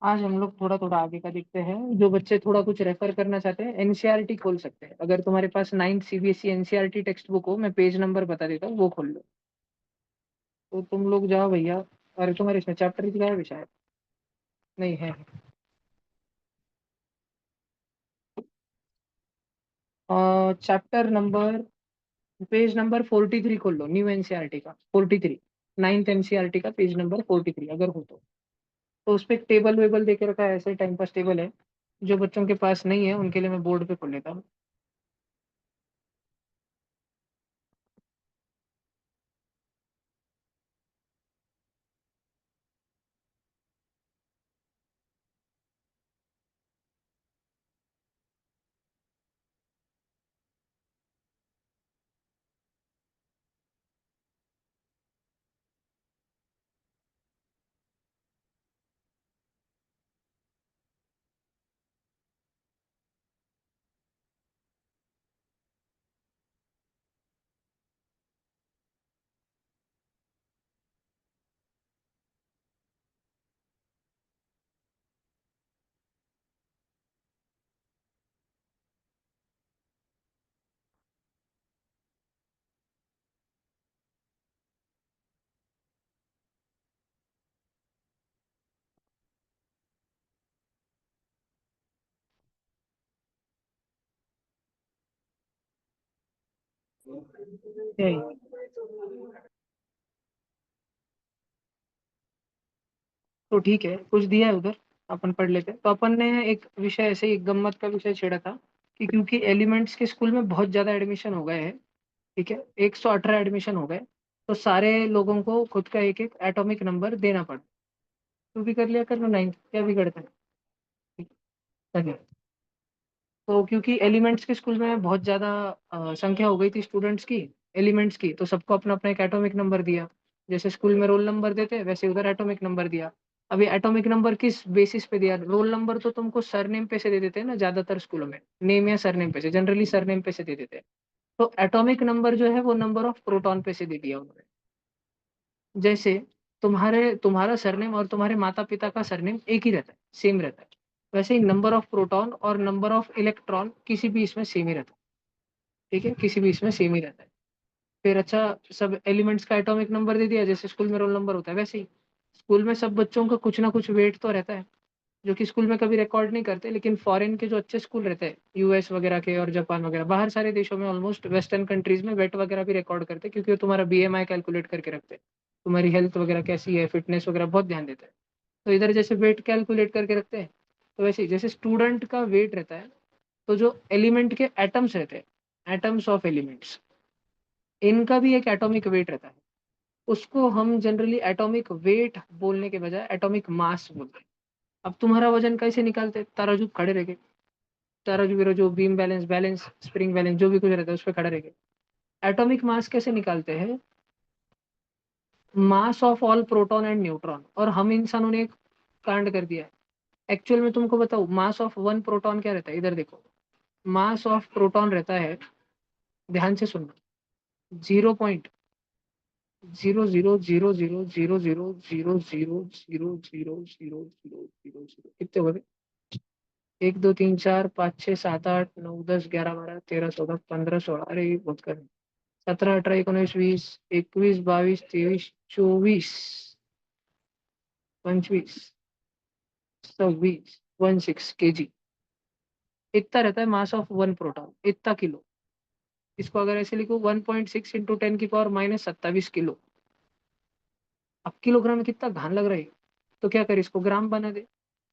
आज हम लोग थोड़ा थोड़ा आगे का देखते हैं। जो बच्चे थोड़ा कुछ रेफर करना चाहते हैं एनसीईआरटी खोल सकते हैं। अगर तुम्हारे पास 9th CBSE NCERT text book हो, मैं पेज नंबर बता देता हूँ, वो खोल लो। तो तुम लोग जाओ भैया। अरे तुम्हारे इसमें चैप्टर की है भी शायद। नहीं है। चैप्टर नंबर, पेज नंबर 43 खोल लो, न्यू एनसीईआरटी का 43। 9th एनसीईआरटी का पेज नंबर 43 अगर हो तो उस पर एक टेबल वेबल दे के रखा है, ऐसे टाइम पास टेबल है। जो बच्चों के पास नहीं है उनके लिए मैं बोर्ड पे खोल लेता हूँ। यही। तो ठीक है, कुछ दिया है उधर, अपन पढ़ लेते हैं। तो अपन ने एक विषय ऐसे ही एक गम्मत का विषय छेड़ा था कि क्योंकि एलिमेंट्स के स्कूल में बहुत ज्यादा एडमिशन हो गए हैं, ठीक है, 118 एडमिशन हो गए, तो सारे लोगों को खुद का एक एक एटॉमिक नंबर देना पड़ा। तू भी कर लिया कर लो 9th, क्या बिगड़ता है। ठीक है, धन्यवाद। तो क्योंकि एलिमेंट्स के स्कूल में बहुत ज्यादा संख्या हो गई थी स्टूडेंट्स की, एलिमेंट्स की, तो सबको अपना अपना एक एटॉमिक नंबर दिया। जैसे स्कूल में रोल नंबर देते वैसे उधर एटॉमिक नंबर दिया। अभी एटॉमिक नंबर किस बेसिस पे दिया? रोल नंबर तो तुमको सरनेम पे से दे देते हैं ना ज्यादातर स्कूलों में, नेम या सरनेम पे से, जनरली सरनेम पे से दे देते हैं। तो एटॉमिक नंबर जो है वो नंबर ऑफ प्रोटॉन पे से दे दिया उन्होंने। जैसे तुम्हारे तुम्हारा सरनेम और तुम्हारे माता पिता का सरनेम एक ही रहता है, सेम रहता है, वैसे ही नंबर ऑफ प्रोटॉन और नंबर ऑफ इलेक्ट्रॉन किसी भी इसमें सेम ही रहता है। ठीक है, किसी भी इसमें सेम ही रहता है। फिर अच्छा, सब एलिमेंट्स का एटॉमिक नंबर दे दिया, जैसे स्कूल में रोल नंबर होता है वैसे ही स्कूल में सब बच्चों का कुछ ना कुछ वेट तो रहता है, जो कि स्कूल में कभी रिकॉर्ड नहीं करते। लेकिन फॉरेन के जो अच्छे स्कूल रहते हैं, यूएस वगैरह के और जापान वगैरह, बाहर सारे देशों में, ऑलमोस्ट वेस्टर्न कंट्रीज में वेट वगैरह भी रिकॉर्ड करते हैं, क्योंकि वो तुम्हारा बीएमआई कैलकुलेट करके रखते हैं, तुम्हारी हेल्थ वगैरह कैसी है, फिटनेस वगैरह बहुत ध्यान देते हैं। तो इधर जैसे वेट कैलकुलेट करके रखते हैं, तो वैसे ही जैसे स्टूडेंट का वेट रहता है, तो जो एलिमेंट के एटम्स रहते हैं, एटम्स ऑफ एलिमेंट्स, इनका भी एक एटॉमिक वेट रहता है। उसको हम जनरली एटॉमिक वेट बोलने के बजाय एटॉमिक मास बोलते हैं। अब तुम्हारा वजन कैसे निकालते हैं? तराजू खड़े रह गए, तराजू विराजू, beam balance, balance spring balance, जो भी कुछ रहता है उस पर खड़े रह गए। एटॉमिक मास कैसे निकालते हैं? Mass of all proton and neutron. और हम इंसानों ने एक कांड कर दिया है। एक्चुअल में तुमको बताओ, मास ऑफ वन प्रोटॉन क्या रहता है? इधर देखो, मास ऑफ प्रोटॉन रहता है, ध्यान से सुनना, 0.0000000000000 कितने हो गए? 1 2 3 4 5 6 7 8 9 10 11 12 13 14 15 16, अरे ये बहुत कर, 17 18 19 20 21 22 23 24 25 26 16 kg, इतना रहता है मास ऑफ वन प्रोटॉन, इतना किलो। इसको अगर ऐसे लिखो, 1.6 × 10⁻27 किलो। अब किलोग्राम में कितना घान लग रहा है, तो क्या करे, इसको ग्राम बना दे,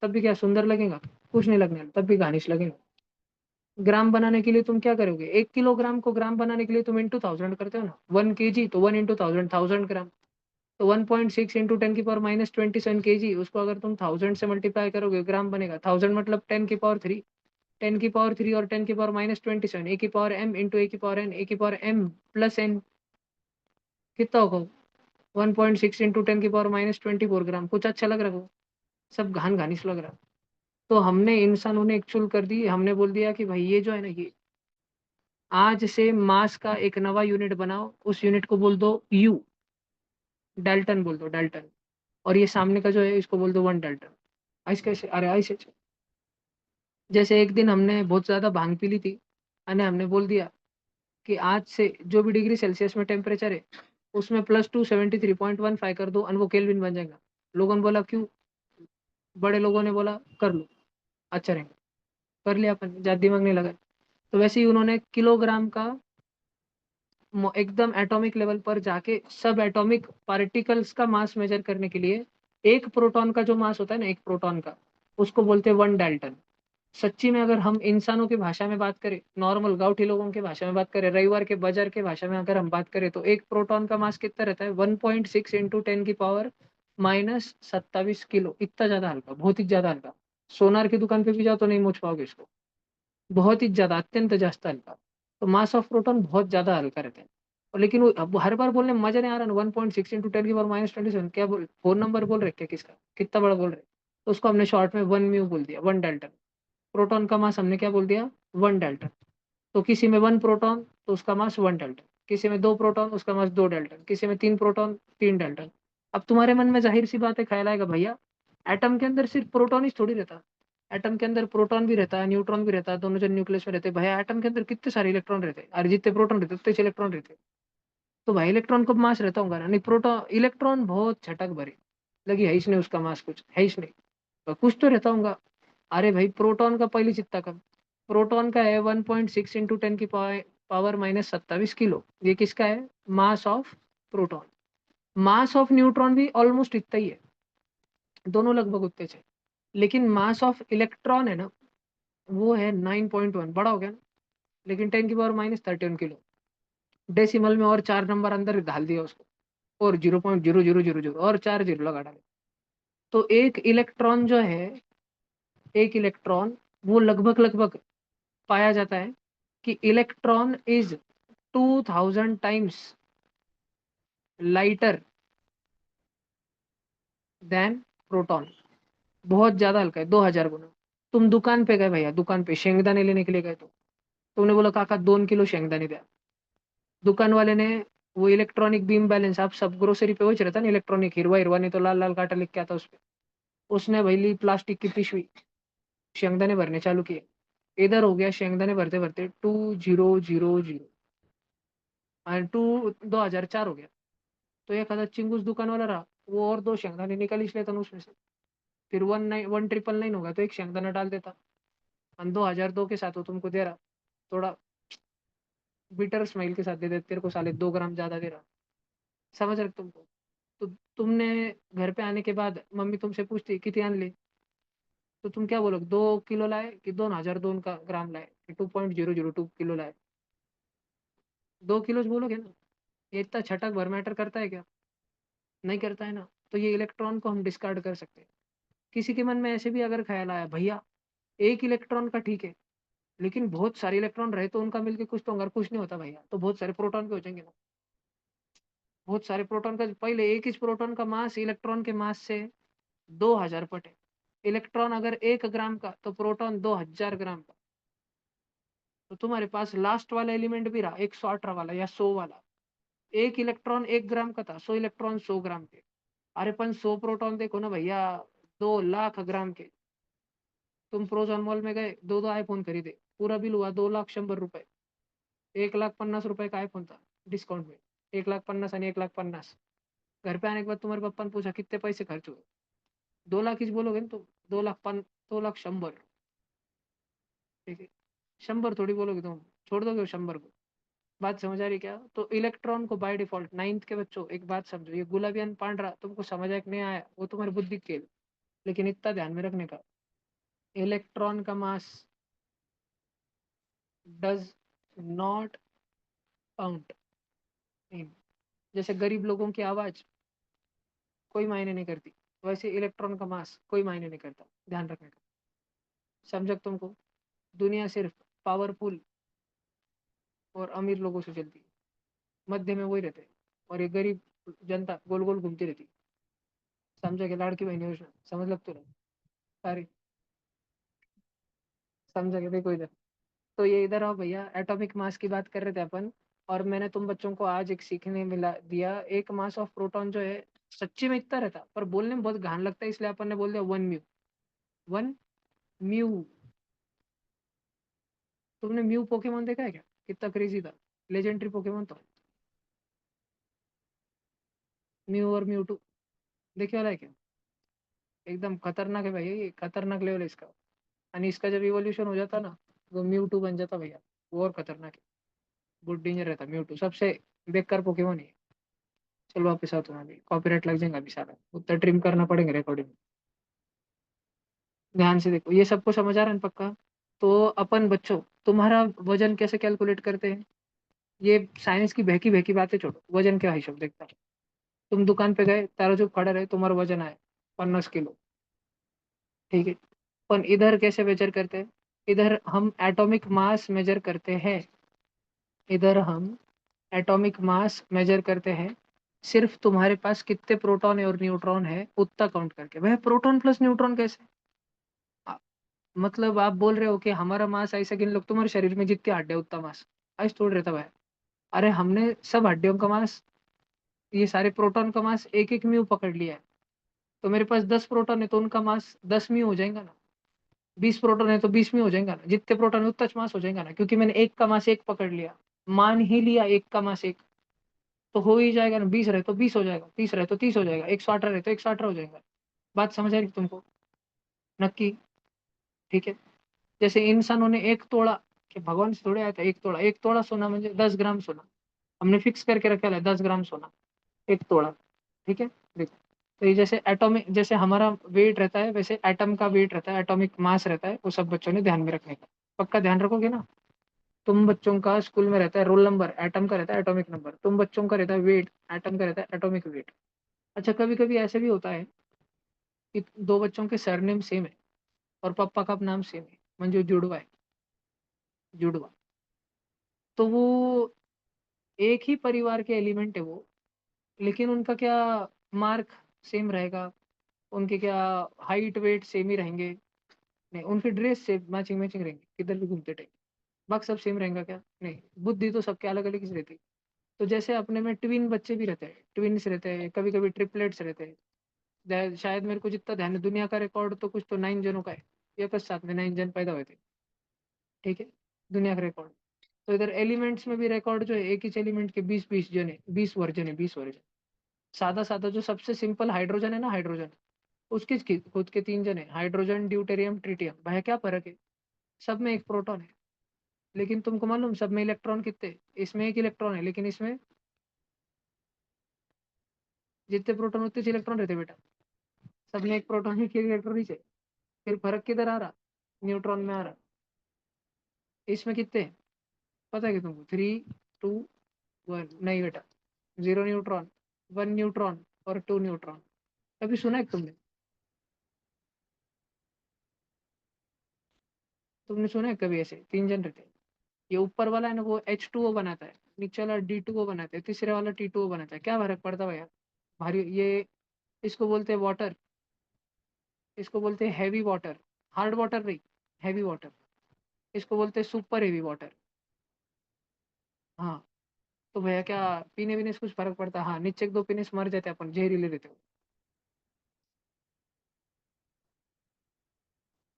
तब भी क्या सुंदर लगेगा? कुछ नहीं लगने वाला, तब भी घानिश लगेगा। ग्राम बनाने के लिए तुम क्या करोगे? 1 किलोग्राम को ग्राम बनाने के लिए तुम इंटू थाउजेंड करते हो ना, 1 kg तो 1 × 1000, 1000 ग्राम। तो 1.6 × 10⁻27 kg, उसको अगर तुम थाउजेंड से मल्टीप्लाई करोगे, ग्राम बनेगा। थाउजेंड मतलब 10⁻3, 10⁻3 और 10⁻27, A की पावर m इंटू A की पावर n, A की पावर m प्लस n, कितना होगा? 1.6 × 10⁻24 ग्राम। कुछ अच्छा लग रहा है? सब घान घानिश लग रहा है। तो हमने इंसानों ने एक्चुअल कर दी, हमने बोल दिया कि भाई ये जो है ना, ये आज से मास का एक नवा यूनिट बनाओ, उस यूनिट को बोल दो यू, डाल्टन बोल दो, डाल्टन। और ये सामने का जो है इसको बोल दो 1 डाल्टन। आइस कैसे, अरे आइस है। जैसे एक दिन हमने बहुत ज्यादा भांग पी ली थी, और हमने बोल दिया कि आज से जो भी डिग्री सेल्सियस में टेम्परेचर है, उसमें +273.15 कर दो और वो केल्विन बन जाएगा। लोगों ने बोला क्यों? बड़े लोगों ने बोला कर लो, अच्छा रहेगा। कर लिया अपन, ज्यादा दिमाग नहीं लगा। तो वैसे ही उन्होंने किलोग्राम का एकदम एटॉमिक लेवल पर जाके सब एटॉमिक पार्टिकल्स का मास मेजर करने के लिए, एक प्रोटॉन का जो मास होता है ना, एक प्रोटॉन का, उसको बोलते हैं 1 डाल्टन। सच्ची में अगर हम इंसानों की भाषा में बात करें, नॉर्मल गांवठी लोगों की भाषा में बात करें, रविवार के बाजार की भाषा में अगर हम बात करें, तो एक प्रोटॉन का मास कितना रहता है? 1.6 इंटू 10⁻⁻27 किलो। इतना ज्यादा हल्का, बहुत ही ज्यादा हल्का। सोनार की दुकान पे भी जाओ तो नहीं मोच पाओगे इसको। बहुत ही ज्यादा, अत्यंत जास्त हल्का। तो मास ऑफ प्रोटॉन बहुत ज्यादा हल्का रहता है। और लेकिन वो अब हर बार बोलने में मजा नहीं आ रहा ना, 1.6 इंटू 10⁻27, क्या बोल, फोन नंबर बोल रहे क्या किसका, कितना बड़ा बोल रहे? तो उसको हमने शॉर्ट में 1 म्यू बोल दिया, 1 डाल्टन। प्रोटॉन का मास हमने क्या बोल दिया? 1 डाल्टन। तो किसी में 1 प्रोटॉन तो उसका मास 1 डाल्टन, किसी में 2 प्रोटॉन उसका मास 2 डाल्टन, किसी में 3 प्रोटॉन 3 डाल्टन। अब तुम्हारे मन में जाहिर सी बात है ख्याल आएगा, भैया एटम के अंदर सिर्फ प्रोटॉन ही थोड़ी रहता। एटम के अंदर प्रोटॉन भी रहता है, न्यूट्रॉन भी रहता है, दोनों जन न्यूक्लियस में रहते हैं। भैया एटम के अंदर कितने सारे इलेक्ट्रॉन रहते हैं, और जितने प्रोटॉन रहते हैं उतने इलेक्ट्रॉन रहते हैं। तो भाई इलेक्ट्रॉन को मास रहता होगा ना? नहीं, प्रोटॉन इलेक्ट्रॉन बहुत छटक भरे लगी है, इसने उसका मास कुछ है इसने, तो कुछ तो रहता होगा। अरे भाई प्रोटॉन का पहली चित्ता कब? प्रोटॉन का है 1.6 इंटू 10⁻⁻27 किलो। ये किसका है? Mass of proton. Mass of neutron भी ऑलमोस्ट इतना ही है, दोनों लगभग उतने से। लेकिन मास ऑफ इलेक्ट्रॉन है ना, वो है 9.1, बड़ा हो गया ना। लेकिन 10⁻⁻31 किलो। डेसिमल में और 4 नंबर अंदर डाल दिया उसको, और 0.0000 और 4 जीरो लगा डाले। तो एक इलेक्ट्रॉन जो है, एक इलेक्ट्रॉन, वो लगभग लगभग पाया जाता है कि electron is 2000 times lighter than proton. बहुत ज्यादा हल्का है, 2000 गुना। तुम दुकान पे गए भैया, दुकान पे शेंगदाने लेने के लिए गए, तो तुमने बोला काका 2 किलो शेंगदाने दिया। दुकान वाले ने वो इलेक्ट्रॉनिक बीम बैलेंस, आप सब ग्रोसरी पे वही रहता ना, इलेक्ट्रॉनिक हिरवा हिरवा, नहीं तो लाल लाल कांटा लिख के आता उस पे। उसने भाई ली प्लास्टिक की पिशवी, शेंगदाने भरने चालू किए। इधर हो गया शेंगदाने भरते भरते 2000 और 2004 हो गया। तो एक आधा चिंगूस दुकान वाला रहा, वो और 2 शेंगदाने निकाल ही लेता ना उसमें से। फिर 19 1999 होगा तो एक शेंगदाना डाल देता, और 2002 के साथ वो तुमको दे रहा, थोड़ा बिटर स्माइल के साथ दे दे, तेरे को साले 2 ग्राम ज्यादा दे रहा। समझ रहे तुमको? तो तुमने घर पे आने के बाद मम्मी तुमसे पूछती कितनी आन ले, तो तुम क्या बोलोगे? 2 किलो लाए कि 2002 का ग्राम लाए कि 2.002 किलो लाए? 2 किलो बोलोगे ना। ये इतना छटक भर मैटर करता है क्या? नहीं करता है ना। तो ये इलेक्ट्रॉन को हम डिस्कार्ड कर सकते हैं। किसी के मन में ऐसे भी अगर ख्याल आया, भैया एक इलेक्ट्रॉन का ठीक है, लेकिन बहुत सारे इलेक्ट्रॉन रहे तो उनका मिलके कुछ तो होगा, कुछ नहीं होता भैया, तो बहुत सारे प्रोटॉन के हो जाएंगे ना। बहुत सारे प्रोटॉन का, पहले एक ही प्रोटॉन का मास इलेक्ट्रॉन के मास से 2000 पट है। इलेक्ट्रॉन अगर 1 ग्राम का, तो प्रोटॉन 2000 ग्राम का। तो तुम्हारे पास लास्ट वाला एलिमेंट भी रहा 118 वाला या 100 वाला, एक इलेक्ट्रॉन 1 ग्राम का था, 100 इलेक्ट्रॉन 100 ग्राम के। अरे 100 प्रोटॉन देखो ना भैया, 2 लाख ग्राम के। तुम प्रोजोन मॉल में गए, दो दो आईफोन खरीदे, पूरा बिल हुआ 2,50,000 रुपए। 1,50,000 रुपए का आईफोन था डिस्काउंट में। 1,50,000 आणि 1,50,000। घर पे आने के बाद तुम्हारे पापा ने पूछा कितने पैसे खर्च हुए, 2 लाख ही बोलोगे ना तुम। 2,00,000 2,00,100। ठीक है, 100 थोड़ी बोलोगे तुम, छोड़ दोगे वो 100 को। बात समझ आ रही क्या? तो इलेक्ट्रॉन को बाय डिफॉल्ट, नाइन्थ के बच्चों एक बात समझो, ये गुलाबियन पांडरा तुमको समझ आया कि नहीं आया, वो तुम्हारी बुद्धि के खेल। लेकिन इतना ध्यान में रखने का, इलेक्ट्रॉन का मास डज नॉट काउंट इन। जैसे गरीब लोगों की आवाज कोई मायने नहीं करती, वैसे इलेक्ट्रॉन का मास कोई मायने नहीं करता, ध्यान रखने का। समझ तुमको? दुनिया सिर्फ पावरफुल और अमीर लोगों से चलती है, मध्य में वही रहते हैं, और ये गरीब जनता गोल गोल घूमती रहती। समझा के? लाड़की बहन योजना समझ लग तो नहीं? सारी समझा के? देखो इधर, तो ये इधर आओ भैया, एटॉमिक मास की बात कर रहे थे अपन। और मैंने तुम बच्चों को आज एक सीखने मिला दिया, एक मास ऑफ प्रोटॉन जो है, सच्ची में इतना रहता, पर बोलने में बहुत घान लगता है, इसलिए अपन ने बोल दिया 1 म्यू। One mu. तुमने म्यू पोकेमोन देखा है क्या? कितना क्रेजी था, लेजेंडरी पोकेमोन तो। म्यू और म्यूटू देखे वाला है क्या? एकदम खतरनाक है भाई, ये खतरनाक लेवल है इसका। और इसका जब इवोल्यूशन हो जाता ना, तो म्यूटू बन जाता भैया। वो और खतरनाक है, बहुत डेंजर रहता म्यूटू, सबसे बेकार पोकेमोन है। चलो वापस आओ, तुम्हारी कॉपीराइट लग जाएगा अभी सारा, उतना ट्रिम करना पड़ेगा रिकॉर्डिंग। ध्यान से देखो, ये सबको समझ आ रहा है ना पक्का? तो अपन बच्चों, तुम्हारा वजन कैसे कैलकुलेट करते हैं? ये साइंस की बहकी बहकी बातें छोड़ो, वजन क्या हिसाब देखता है। तुम दुकान पे गए, तराजू खड़ा रहे, तुम्हारा वजन आए 50 किलो, ठीक है। पर इधर कैसे मेजर करते हैं? इधर हम एटॉमिक मास मेजर करते हैं। इधर हम एटॉमिक मास मेजर करते हैं, सिर्फ तुम्हारे पास कितने प्रोटॉन है और न्यूट्रॉन है उतना काउंट करके। वह प्रोटॉन प्लस न्यूट्रॉन कैसे? आ- मतलब आप बोल रहे हो कि हमारा मास ऐसे गिन लो, तुम्हारे शरीर में जितनी हड्डियां उतना मास, ऐसे थोड़ी रहता है। अरे हमने सब हड्डियों का मास, ये सारे प्रोटॉन का मास एक एक म्यू पकड़ लिया है। तो मेरे पास 10 प्रोटॉन है तो उनका मास 10 म्यू हो जाएगा ना। 20 प्रोटॉन है तो 20 म्यू हो जाएगा ना, जितने प्रोटॉन है उतना मास हो जाएगा ना, क्योंकि मैंने एक का मास एक पकड़ लिया। मान ही लिया एक का मास एक, तो हो ही जाएगा ना। 20 रहे तो 20 हो जाएगा, 30 रहे तो 30 हो जाएगा, 118 रहे तो 118 हो जाएगा। बात समझ आ रही तुमको? नक्की? ठीक है। जैसे इंसानों ने एक तोड़ा, कि भगवान से थोड़े आया था, एक तोड़ा सोना म्हणजे 10 ग्राम सोना। हमने फिक्स करके रखा है 10 ग्राम सोना, एक तोड़ा। ठीक है। देखो, तो ये जैसे एटॉमिक, जैसे हमारा वेट रहता है वैसे एटम का वेट रहता है, एटॉमिक मास रहता है, वो सब बच्चों ने ध्यान में रखने का। पक्का ध्यान रखोगे ना? तुम बच्चों का स्कूल में रहता है रोल नंबर, एटम का रहता है एटॉमिक नंबर, तुम बच्चों का रहता है वेट, एटम का रहता है एटॉमिक वेट। अच्छा, कभी कभी ऐसे भी होता है कि दो बच्चों के सरनेम सेम है और पापा का नाम सेम है, मंजू जुड़वा है, जुड़वा। तो वो एक ही परिवार के एलिमेंट है वो, लेकिन उनका क्या मार्क सेम रहेगा, उनके क्या हाइट वेट सेम ही रहेंगे? नहीं, उनकी ड्रेस से मैचिंग मैचिंग रहेंगे किधर भी घूमते टाइम। बाकी सब सेम रहेगा क्या? नहीं, बुद्धि तो सबके अलग अलग ही रहती। तो जैसे अपने में ट्विन बच्चे भी रहते हैं, ट्विन्स रहते हैं, कभी कभी ट्रिपलेट्स रहते हैं। शायद मेरे को जितना ध्यान है, दुनिया का रिकॉर्ड तो कुछ तो 9 जनों का है, एक साथ में 9 जन पैदा हुए थे। ठीक है, दुनिया का रिकॉर्ड। तो इधर एलिमेंट्स में भी रिकॉर्ड जो है, एक ही एलिमेंट के 20 20 जन है, 20 वर्जन है, 20 वर्जन। सादा सादा जो सबसे सिंपल हाइड्रोजन है ना, हाइड्रोजन, उसके खुद के 3 जन है, हाइड्रोजन ड्यूटेरियम ट्रिटियम। भाई क्या फर्क है? सब में एक प्रोटॉन है, लेकिन तुमको मालूम सब में इलेक्ट्रॉन कितने? इसमें एक इलेक्ट्रॉन है, लेकिन इसमें जितने प्रोटॉन उतने इलेक्ट्रॉन रहते बेटा। सब में एक प्रोटॉन ही, एक इलेक्ट्रॉन ही चाहिए। फिर फर्क किधर आ रहा? न्यूट्रॉन में आ रहा। इसमें कितने हैं? पता है कि तुमको? 3 2 1? नहीं बेटा, 0 न्यूट्रॉन, 1 न्यूट्रॉन और 2 न्यूट्रॉन। कभी सुना है तुमने? तुमने सुना है कभी ऐसे 3 जन रहते हैं? ये ऊपर वाला है ना, वो H2O बनाता है, नीचे वाला D2O बनाता है, तीसरे वाला T2O बनाता है। क्या फर्क पड़ता है भैया? भारी ये, इसको बोलते हैं वाटर, इसको बोलते हैं हैवी वाटर। हार्ड वाटर नहीं, हैवी वाटर। इसको बोलते हैं सुपर हैवी वाटर। हाँ। तो भैया क्या पीने वीने से कुछ फर्क पड़ता है? हाँ, नीचे के 2 पीने से मर जाते हैं अपन, जहरीले रहते हो।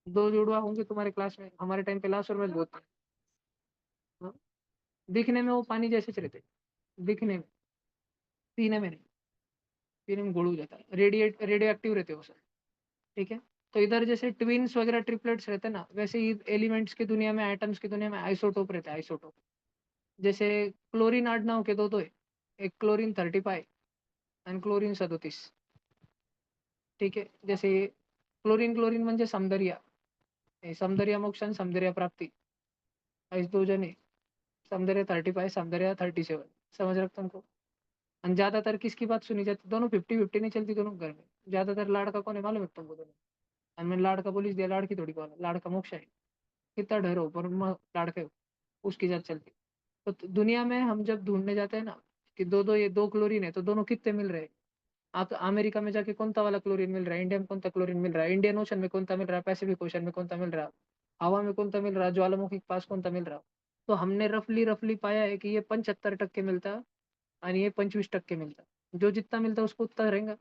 2 जुड़वा होंगे तुम्हारे क्लास में, हमारे टाइम पे लास्ट और में बहुत थे। हाँ? दिखने में वो पानी जैसे ही रहते, दिखने में, पीने में नहीं। पीने में गुड़ हो जाता है, रेडियो एक्टिव रहते हो सर। ठीक है। तो इधर जैसे ट्विन्स वगैरह ट्रिपलेट्स रहते हैं ना, वैसे ही एलिमेंट्स की दुनिया में, आइटम्स की दुनिया में आइसोटोप रहता है, आइसोटोप। जैसे क्लोरीन 8 9 के दो दो है, एक क्लोरीन 35 एंड क्लोरीन 37। ठीक है। जैसे क्लोरीन क्लोरीन म्हणजे सौंदर्य, सौंदर्य मोक्षण सौंदर्य प्राप्ति, ऐसे 2 जने, सौंदर्य 35 सौंदर्य 37। समझ रखता तुमको? और ज्यादातर किसकी बात सुनी जाती? दोनों 50 50 नहीं चलती दोनों घर में। ज्यादातर लाड़का कौन है मालूम है तुमको? दोनों। और मैंने लाड़का बोली दिया, लाड़की थोड़ी कौन है? लाड़का मोक्ष है। कितना डर हो पर लाड़के हो, उसकी जात चलती। तो दुनिया में हम जब ढूंढने जाते हैं ना कि दो दो, ये 2 क्लोरीन है तो दोनों कितने मिल रहे हैं? आप अमेरिका में जाके कौन सा वाला क्लोरीन मिल रहा है, इंडिया में कौन सा क्लोरीन मिल रहा है, इंडियन ओशन में कौन सा मिल रहा है, पैसिफिक ओशन में कौन सा मिल रहा है, हवा में कौन सा मिल रहा है, ज्वालामुखी के पास कौन सा मिल रहा है। तो हमने रफली रफली पाया है कि ये 75% मिलता है और ये 25% मिलता है। जो जितना मिलता है उसको उतना रहेगा।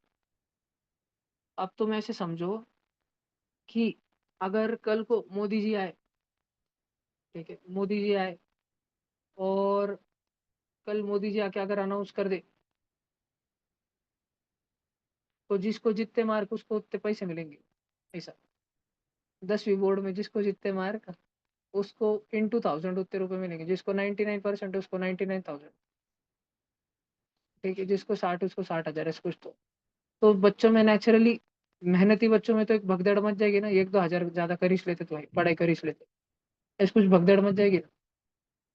अब तुम ऐसे समझो कि अगर कल को मोदी जी आए, ठीक है, मोदी जी आए और कल मोदी जी आके अगर अनाउंस कर दे तो जिसको जितने मार्क उसको उतने पैसे मिलेंगे, ऐसा। 10वीं बोर्ड में जिसको जितने मार्क उसको इन 2000 उतने रुपए मिलेंगे, जिसको 99% उसको 99,000, ठीक है, जिसको 60 उसको 60,000 ऐसा कुछ। तो बच्चों में नेचुरली, मेहनती बच्चों में तो एक भगदड़ मच जाएगी ना, 1-2 हजार ज्यादा कर ही लेते तो भाई पढ़ाई कर ही लेते, ऐसे कुछ भगदड़ मच जाएगी ना।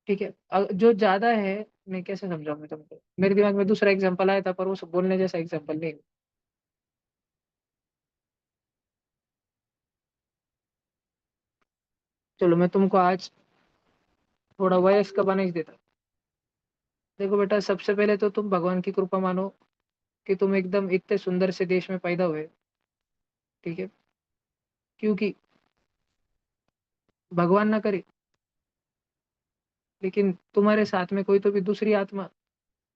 ठीक है, जो ज्यादा है, मैं कैसे समझाऊं मैं तुमको, मेरे दिमाग में दूसरा एग्जांपल आया था पर वो सब बोलने जैसा एग्जांपल नहीं। चलो मैं तुमको आज थोड़ा वयस्क का बना ही देता। देखो बेटा, सबसे पहले तो तुम भगवान की कृपा मानो कि तुम एकदम इतने सुंदर से देश में पैदा हुए, ठीक है, क्योंकि भगवान ना करे लेकिन तुम्हारे साथ में कोई तो भी दूसरी आत्मा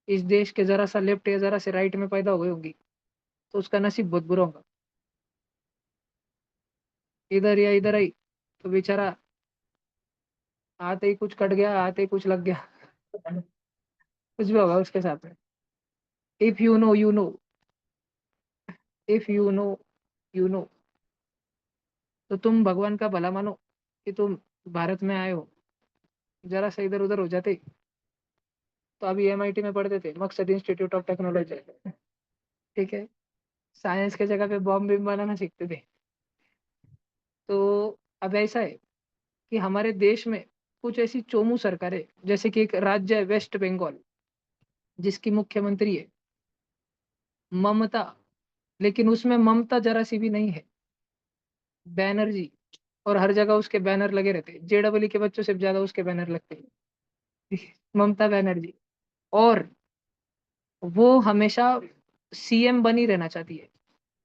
इस देश के जरा सा लेफ्ट या जरा से राइट में पैदा हो गई होगी तो उसका नसीब बहुत बुरा होगा। इधर या इधर आई तो बेचारा आते ही कुछ कट गया, आते ही कुछ लग गया, कुछ भी होगा उसके साथ में। If you know you know, if you know you know. तो तुम भगवान का भला मानो कि तुम भारत में आए हो, जरा सा इधर उधर हो जाते तो अभी एमआईटी में पढ़ते थे, मकसद इंस्टीट्यूट ऑफ टेक्नोलॉजी, ठीक है, साइंस के जगह पे बॉम्ब भी बनाना सीखते थे। तो अब ऐसा है कि हमारे देश में कुछ ऐसी चोमू सरकारें, जैसे कि एक राज्य है वेस्ट बंगाल, जिसकी मुख्यमंत्री है ममता, लेकिन उसमें ममता जरा सी भी नहीं है, बैनर्जी। और हर जगह उसके बैनर लगे रहते हैं, जेडब्ल्यू के बच्चों से भी ज्यादा उसके बैनर लगते हैं। ममता बनर्जी। और वो हमेशा सीएम बनी रहना चाहती है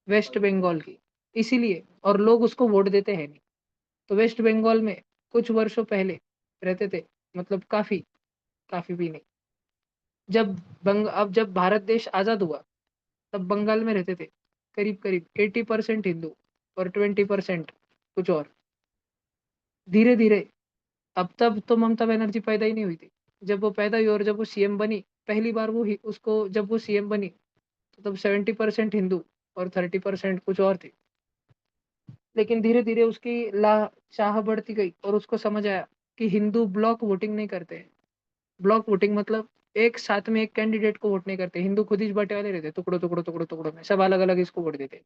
वेस्ट बंगाल की, इसीलिए, और लोग उसको वोट देते हैं नहीं। तो वेस्ट बंगाल में कुछ वर्षों पहले रहते थे, मतलब काफी, काफी भी नहीं, अब जब भारत देश आजाद हुआ तब बंगाल में रहते थे करीब करीब 80% हिंदू और 20% कुछ और। धीरे धीरे, अब तब तो ममता बनर्जी पैदा ही नहीं हुई थी, जब वो पैदा हुई और जब वो सीएम बनी पहली बार, उसको जब वो सीएम बनी तो तब 70% हिंदू और 30% कुछ और थे। लेकिन धीरे धीरे उसकी ला चाह बढ़ती गई और उसको समझ आया कि हिंदू ब्लॉक वोटिंग नहीं करते हैं। ब्लॉक वोटिंग मतलब एक साथ में एक कैंडिडेट को वोट नहीं करते, हिंदू खुद ही बंटे रहते, टुकड़ों टुकड़ों टुकड़ों टुकड़ों में सब अलग अलग इसको वोट देते,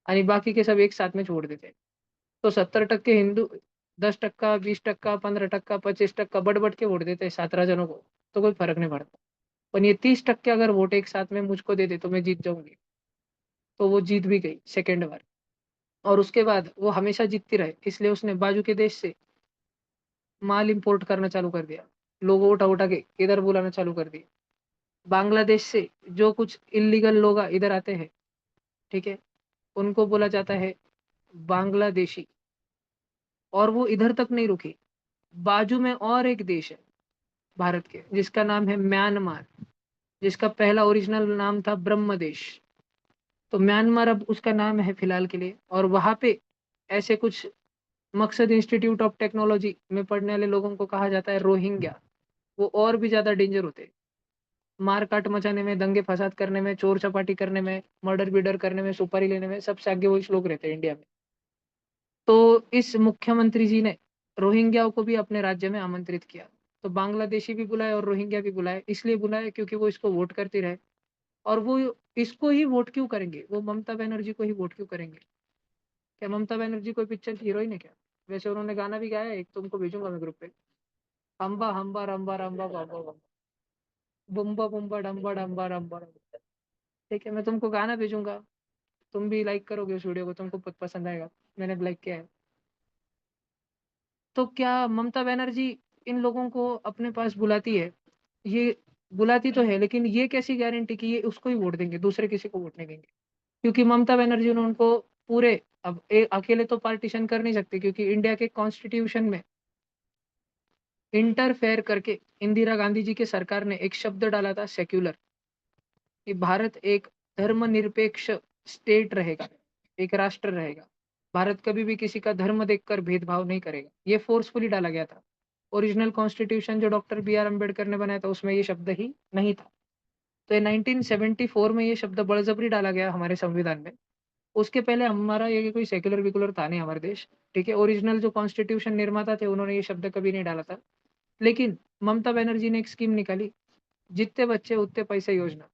आणि बाकी के सब एक साथ में छोड़ देते। तो 70% हिंदू, 10%, 20%, 15%, 25% बढ़ बढ़ के वोट देते हैं 17 जनों को, तो कोई फर्क नहीं पड़ता। पर ये 30% अगर वोट एक साथ में मुझको दे दे तो मैं जीत जाऊंगी। तो वो जीत भी गई सेकेंड बार। और उसके बाद वो हमेशा जीतती रहे, इसलिए उसने बाजू के देश से माल इंपोर्ट करना चालू कर दिया, लोगों उठा उठा के इधर बुलाना चालू कर दिया। बांग्लादेश से जो कुछ इलीगल लोग इधर आते हैं, ठीक है, उनको बोला जाता है बांग्लादेशी। और वो इधर तक नहीं रुकी, बाजू में और एक देश है भारत के जिसका नाम है म्यांमार, जिसका पहला ओरिजिनल नाम था ब्रह्म देश। तो म्यांमार अब उसका नाम है फिलहाल के लिए, और वहां पे ऐसे कुछ मकसद इंस्टीट्यूट ऑफ टेक्नोलॉजी में पढ़ने वाले लोगों को कहा जाता है रोहिंग्या। वो और भी ज्यादा डेंजर होते हैं, मार काट मचाने में, दंगे फसाद करने में, चोर चपाटी करने में, मर्डर बिडर करने में, सुपारी लेने में, सबसे आगे वही लोग रहते हैं इंडिया में। तो इस मुख्यमंत्री जी ने रोहिंग्याओं को भी अपने राज्य में आमंत्रित किया। तो बांग्लादेशी भी बुलाए और रोहिंग्या भी बुलाए, इसलिए बुलाए क्योंकि वो इसको वोट करती रहे। और वो इसको ही वोट क्यों करेंगे, वो ममता बनर्जी को ही वोट क्यों करेंगे? क्या ममता बनर्जी कोई पिक्चर की हीरोइन है क्या? वैसे उन्होंने गाना भी गाया है, एक तुमको भेजूंगा मैं ग्रुप पे, हम्बा हम्बा रम्बा रम्बा बाबा बाबा, बुम्बा बुम्बा डम्बा डम्बा रम्बा रम्बा। ठीक है, मैं तुमको गाना भेजूंगा, तुम भी लाइक करोगे उस वीडियो को, तुमको बहुत पसंद आएगा। मैंने लाइक किया है। तो क्या ममता बनर्जी इन लोगों को अपने पास बुलाती है? ये बुलाती तो है, लेकिन ये कैसी गारंटी कि ये उसको ही वोट देंगे, दूसरे किसी को वोट नहीं देंगे? क्योंकि ममता बनर्जी ने उनको पूरे, अब अकेले तो पार्टीशन कर नहीं सकते, क्योंकि इंडिया के कॉन्स्टिट्यूशन में इंटरफेयर करके इंदिरा गांधी जी के सरकार ने एक शब्द डाला था सेक्युलर, कि भारत एक धर्मनिरपेक्ष स्टेट रहेगा, एक राष्ट्र रहेगा। भारत कभी भी किसी का धर्म देखकर भेदभाव नहीं करेगा। ये फ़ोर्सफुली डाला गया था। ओरिजिनल कॉन्स्टिट्यूशन जो डॉक्टर बी आर अम्बेडकर ने बनाया था उसमें ये शब्द ही नहीं था। तो ये 1974 में ये शब्द बळजबरी डाला गया हमारे संविधान में। उसके पहले हमारा ये कोई सेक्युलर वेक्युलर था नहीं हमारे देश, ठीक है? ओरिजिनल जो कॉन्स्टिट्यूशन निर्माता थे उन्होंने ये शब्द कभी नहीं डाला था। लेकिन ममता बनर्जी ने एक स्कीम निकाली, जितने बच्चे उतने पैसे योजना,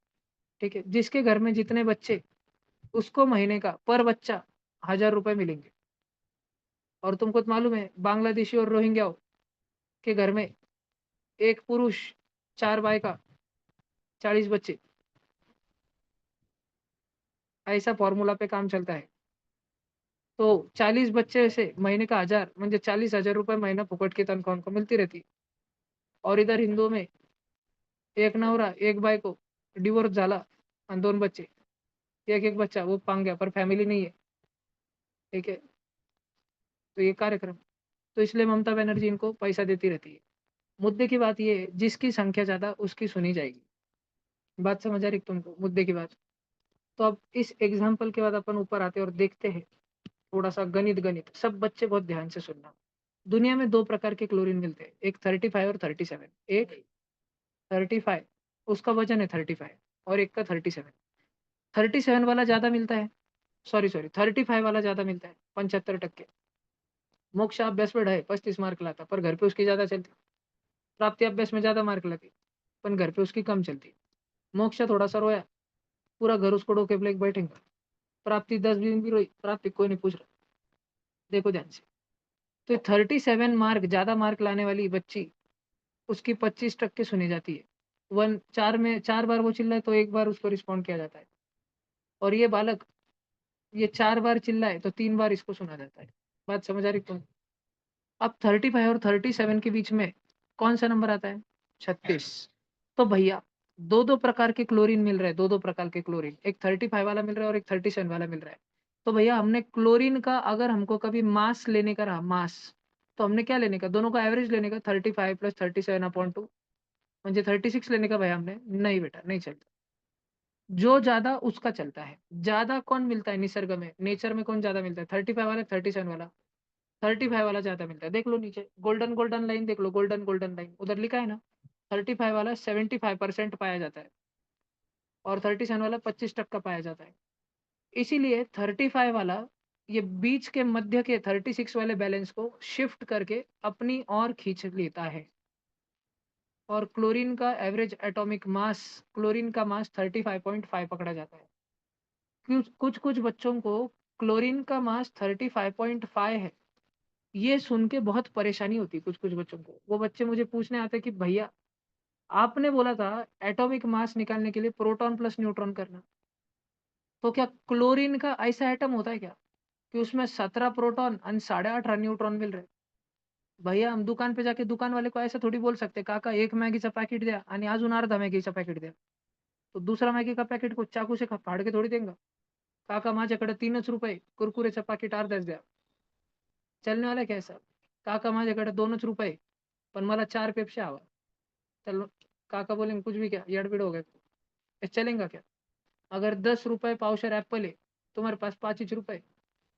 ठीक है? जिसके घर में जितने बच्चे, उसको महीने का पर बच्चा ₹1000 मिलेंगे। और तुमको तो मालूम है बांग्लादेशी और रोहिंग्याओं के घर में 1 पुरुष, 4 बायका, 40 बच्चे, ऐसा फॉर्मूला पे काम चलता है। तो 40 बच्चे से महीने का 1000 म्हणजे ₹40,000 महीना फुकट की तनख्वाह उनको मिलती रहती है। और इधर हिंदुओं में एक नवरा, एक बायको, डिवोर्स झाला आणि 2 बच्चे, एक-एक बच्चा वो पांग्या पर फॅमिली नहीं है, ठीक है? तो ये कार्यक्रम, तो इसलिए ममता बनर्जी इनको पैसा देती रहती है। मुद्दे की बात ये है, जिसकी संख्या ज़्यादा उसकी सुनी जाएगी। बात समझ आ रही है तुमको? मुद्दे की बात। तो अब इस एग्ज़ाम्पल के बाद अपन ऊपर आते हैं और देखते हैं थोड़ा-सा गणित-गणित। सब बच्चे बहुत ध्यान से सुनना। दुनिया में 2 प्रकार के क्लोरीन मिलते हैं, एक 35 और 37। एक 35 उसका वज़न है 35 और एक का 37। 37 वाला ज़्यादा मिलता है, सॉरी 35 वाला ज़्यादा मिलता है 75%। मोक्ष अभ्यास में ढहे 35 मार्क लाता, पर घर पे उसकी ज़्यादा चलती। प्राप्ति अभ्यास में ज़्यादा मार्क लाती, पण घर पे उसकी कम चलती। मोक्ष थोड़ा-सा रोया, पूरा घर उसको डोके पे लेके बैठेगा। प्राप्ति 10 दिन भी रोई, प्राप्ति कोई नहीं पूछ रहा। देखो ध्यान से। तो 37 मार्क ज़्यादा मार्क लाने वाली बच्ची, उसकी 25% सुनी जाती है। 4 बार वो चिल्लाए तो 1 बार उसको रिस्पॉन्ड किया जाता है। और ये बालक, ये 4 बार चिल्लाए तो 3 बार इसको सुना जाता है। बात समझ आ रही है तुमको? अब 35 और 37 के बीच में कौन-सा नंबर आता है? 36। तो भैया 2-2 प्रकार के क्लोरीन मिल रहे हैं, 2-2 प्रकार के क्लोरीन। एक 35 वाला मिल रहा है और एक 37 वाला मिल रहा है। तो भैया हमने क्लोरीन का अगर हमको कभी मास लेने का रहा, मास, तो हमने क्या लेने का? दोनों का एवरेज लेने का 35 प्लस 37/2 म्हणजे 36 लेने का भैया हमने? नहीं बेटा, नहीं चलता। जो ज़्यादा उसका चलता है। ज़्यादा कौन मिलता है निसर्ग में, नेचर में कौन ज़्यादा मिलता है? 35 वाला, 37 वाला? 35 वाला ज़्यादा मिलता है। देख लो नीचे गोल्डन गोल्डन लाइन देख लो, गोल्डन गोल्डन लाइन उधर लिखा है ना? 35 वाला 75% पाया जाता है और 37 वाला 25% पाया जाता है। इसीलिए 35 वाला ये बीच के मध्य के 36 वाले बैलेंस को शिफ्ट करके अपनी ओर खींच लेता है। और क्लोरीन का एवरेज एटॉमिक मास, क्लोरीन का मास 35.5 पकड़ा जाता है। कुछ-कुछ बच्चों को क्लोरीन का मास 35.5 है। ये सुन के बहुत परेशानी होती है कुछ-कुछ बच्चों को। वो बच्चे मुझे पूछने आते हैं कि भैया आपने बोला था एटॉमिक मास निकालने के लिए प्रोटॉन प्लस न्यूट्रॉन करना। तो क्या क्लोरीन का ऐसा एटम होता है क्या कि उसमें 17 प्रोटॉन और 18.5 न्यूट्रॉन मिल रहे हैं? भैया हम दुकान पे जाके दुकान वाले को ऐसा थोड़ी बोल सकते, "काका 1 मॅगीचं पॅकेट द्या आणि अजून अर्धा मॅगीचं पॅकेट द्या." तो दूसरा मैगी का पैकेट को चाकू से फाड़ के थोड़ी देंगे। काका माझ्याकडे ₹3च कुरकुरेचं पाकीट अर्ध्याच द्या. चलने वाला है क्या ऐसा? काका माझ्याकडे ₹2च पण मला 4 पेप्सी हवा. चलो काका बोलेंगे कुछ भी क्या येड़-बेड़ हो गया? ये चलेगा क्या? अगर ₹10 पावशेर एप्पल है, तुम्हारे पास ₹5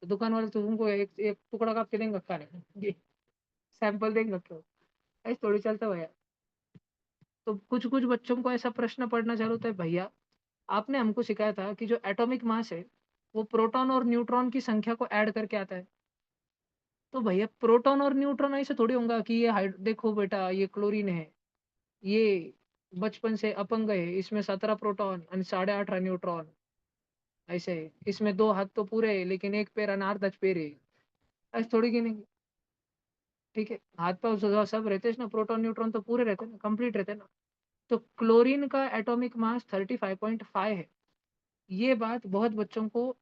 तो दुकान वाला तो तुमको एक एक टुकड़ा काट के देंगे खाने को. ये सैंपल देंगे क्यों? ऐसे थोड़ी चलता भैया. तो कुछ-कुछ बच्चों को ऐसा प्रश्न पड़ना चालू होता है, भैया आपने हमको सिखाया था कि जो एटॉमिक मास है, वो प्रोटॉन और न्यूट्रॉन की संख्या को ऐड करके आता है। तो भैया प्रोटॉन और न्यूट्रॉन ऐसे थोड़ी होगा कि ये देखो बेटा ये क्लोरीन है, ये बचपन से अपंग है, इसमें 17 प्रोटॉन और 18.5 न्यूट्रॉन ऐसे है। इसमें 2 हाथ तो पूरे है, लेकिन 1 पैर और आधा पैर है। ऐसे थोड़ी गिनेंगे, ठीक है? हाथ-पाँव सब रहते हैं ना, प्रोटॉन, न्यूट्रॉन तो पूरे रहते हैं ना, कंप्लीट रहते हैं ना। तो क्लोरीन का एटॉमिक मास 35.5 है। ये बात बहुत बच्चों को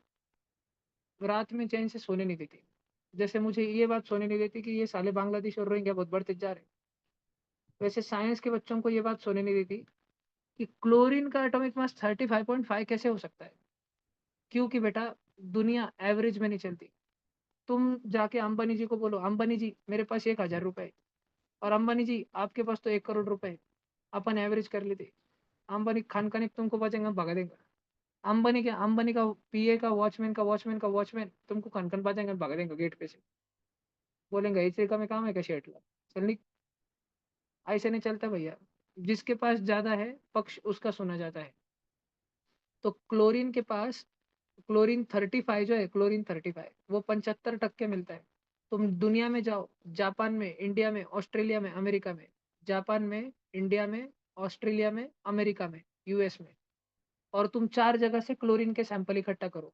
रात में चैन से सोने नहीं देती। जैसे मुझे ये बात सोने नहीं देती कि ये साले बांग्लादेश और रोहिंग्या बहुत बढ़ते जा रहे हैं। वैसे साइंस के बच्चों को ये बात सोने नहीं देती कि क्लोरीन का एटॉमिक मास 35.5 कैसे हो सकता है? क्योंकि बेटा दुनिया एवरेज में नहीं चलती। तुम जाके अंबानी जी को बोलो, अंबानी जी मेरे पास ₹1000 है और अंबानी जी आपके पास तो 1 करोड़ रुपए है। अपन एवरेज कर लेते। अंबानी खान-खानिक तुमको बचेगा, भगा देगा। अंबानी का पीए का वॉचमैन तुमको कन बाजेंगे, भगा देंगे गेट पे से, बोलेंगे ऐसे का में काम है क्या शर्ट ला, चल निक। ऐसे नहीं चलता भैया, जिसके पास ज्यादा है पक्ष उसका सुना जाता है। तो क्लोरीन के पास, क्लोरीन 35 जो है, क्लोरीन 35 वो 75% मिलता है। तुम दुनिया में जाओ, जापान में, इंडिया में, ऑस्ट्रेलिया में, अमेरिका में, जापान में, इंडिया में, ऑस्ट्रेलिया में, अमेरिका में, यूएस में, और तुम 4 जगह से क्लोरीन के सैंपल इकट्ठा करो,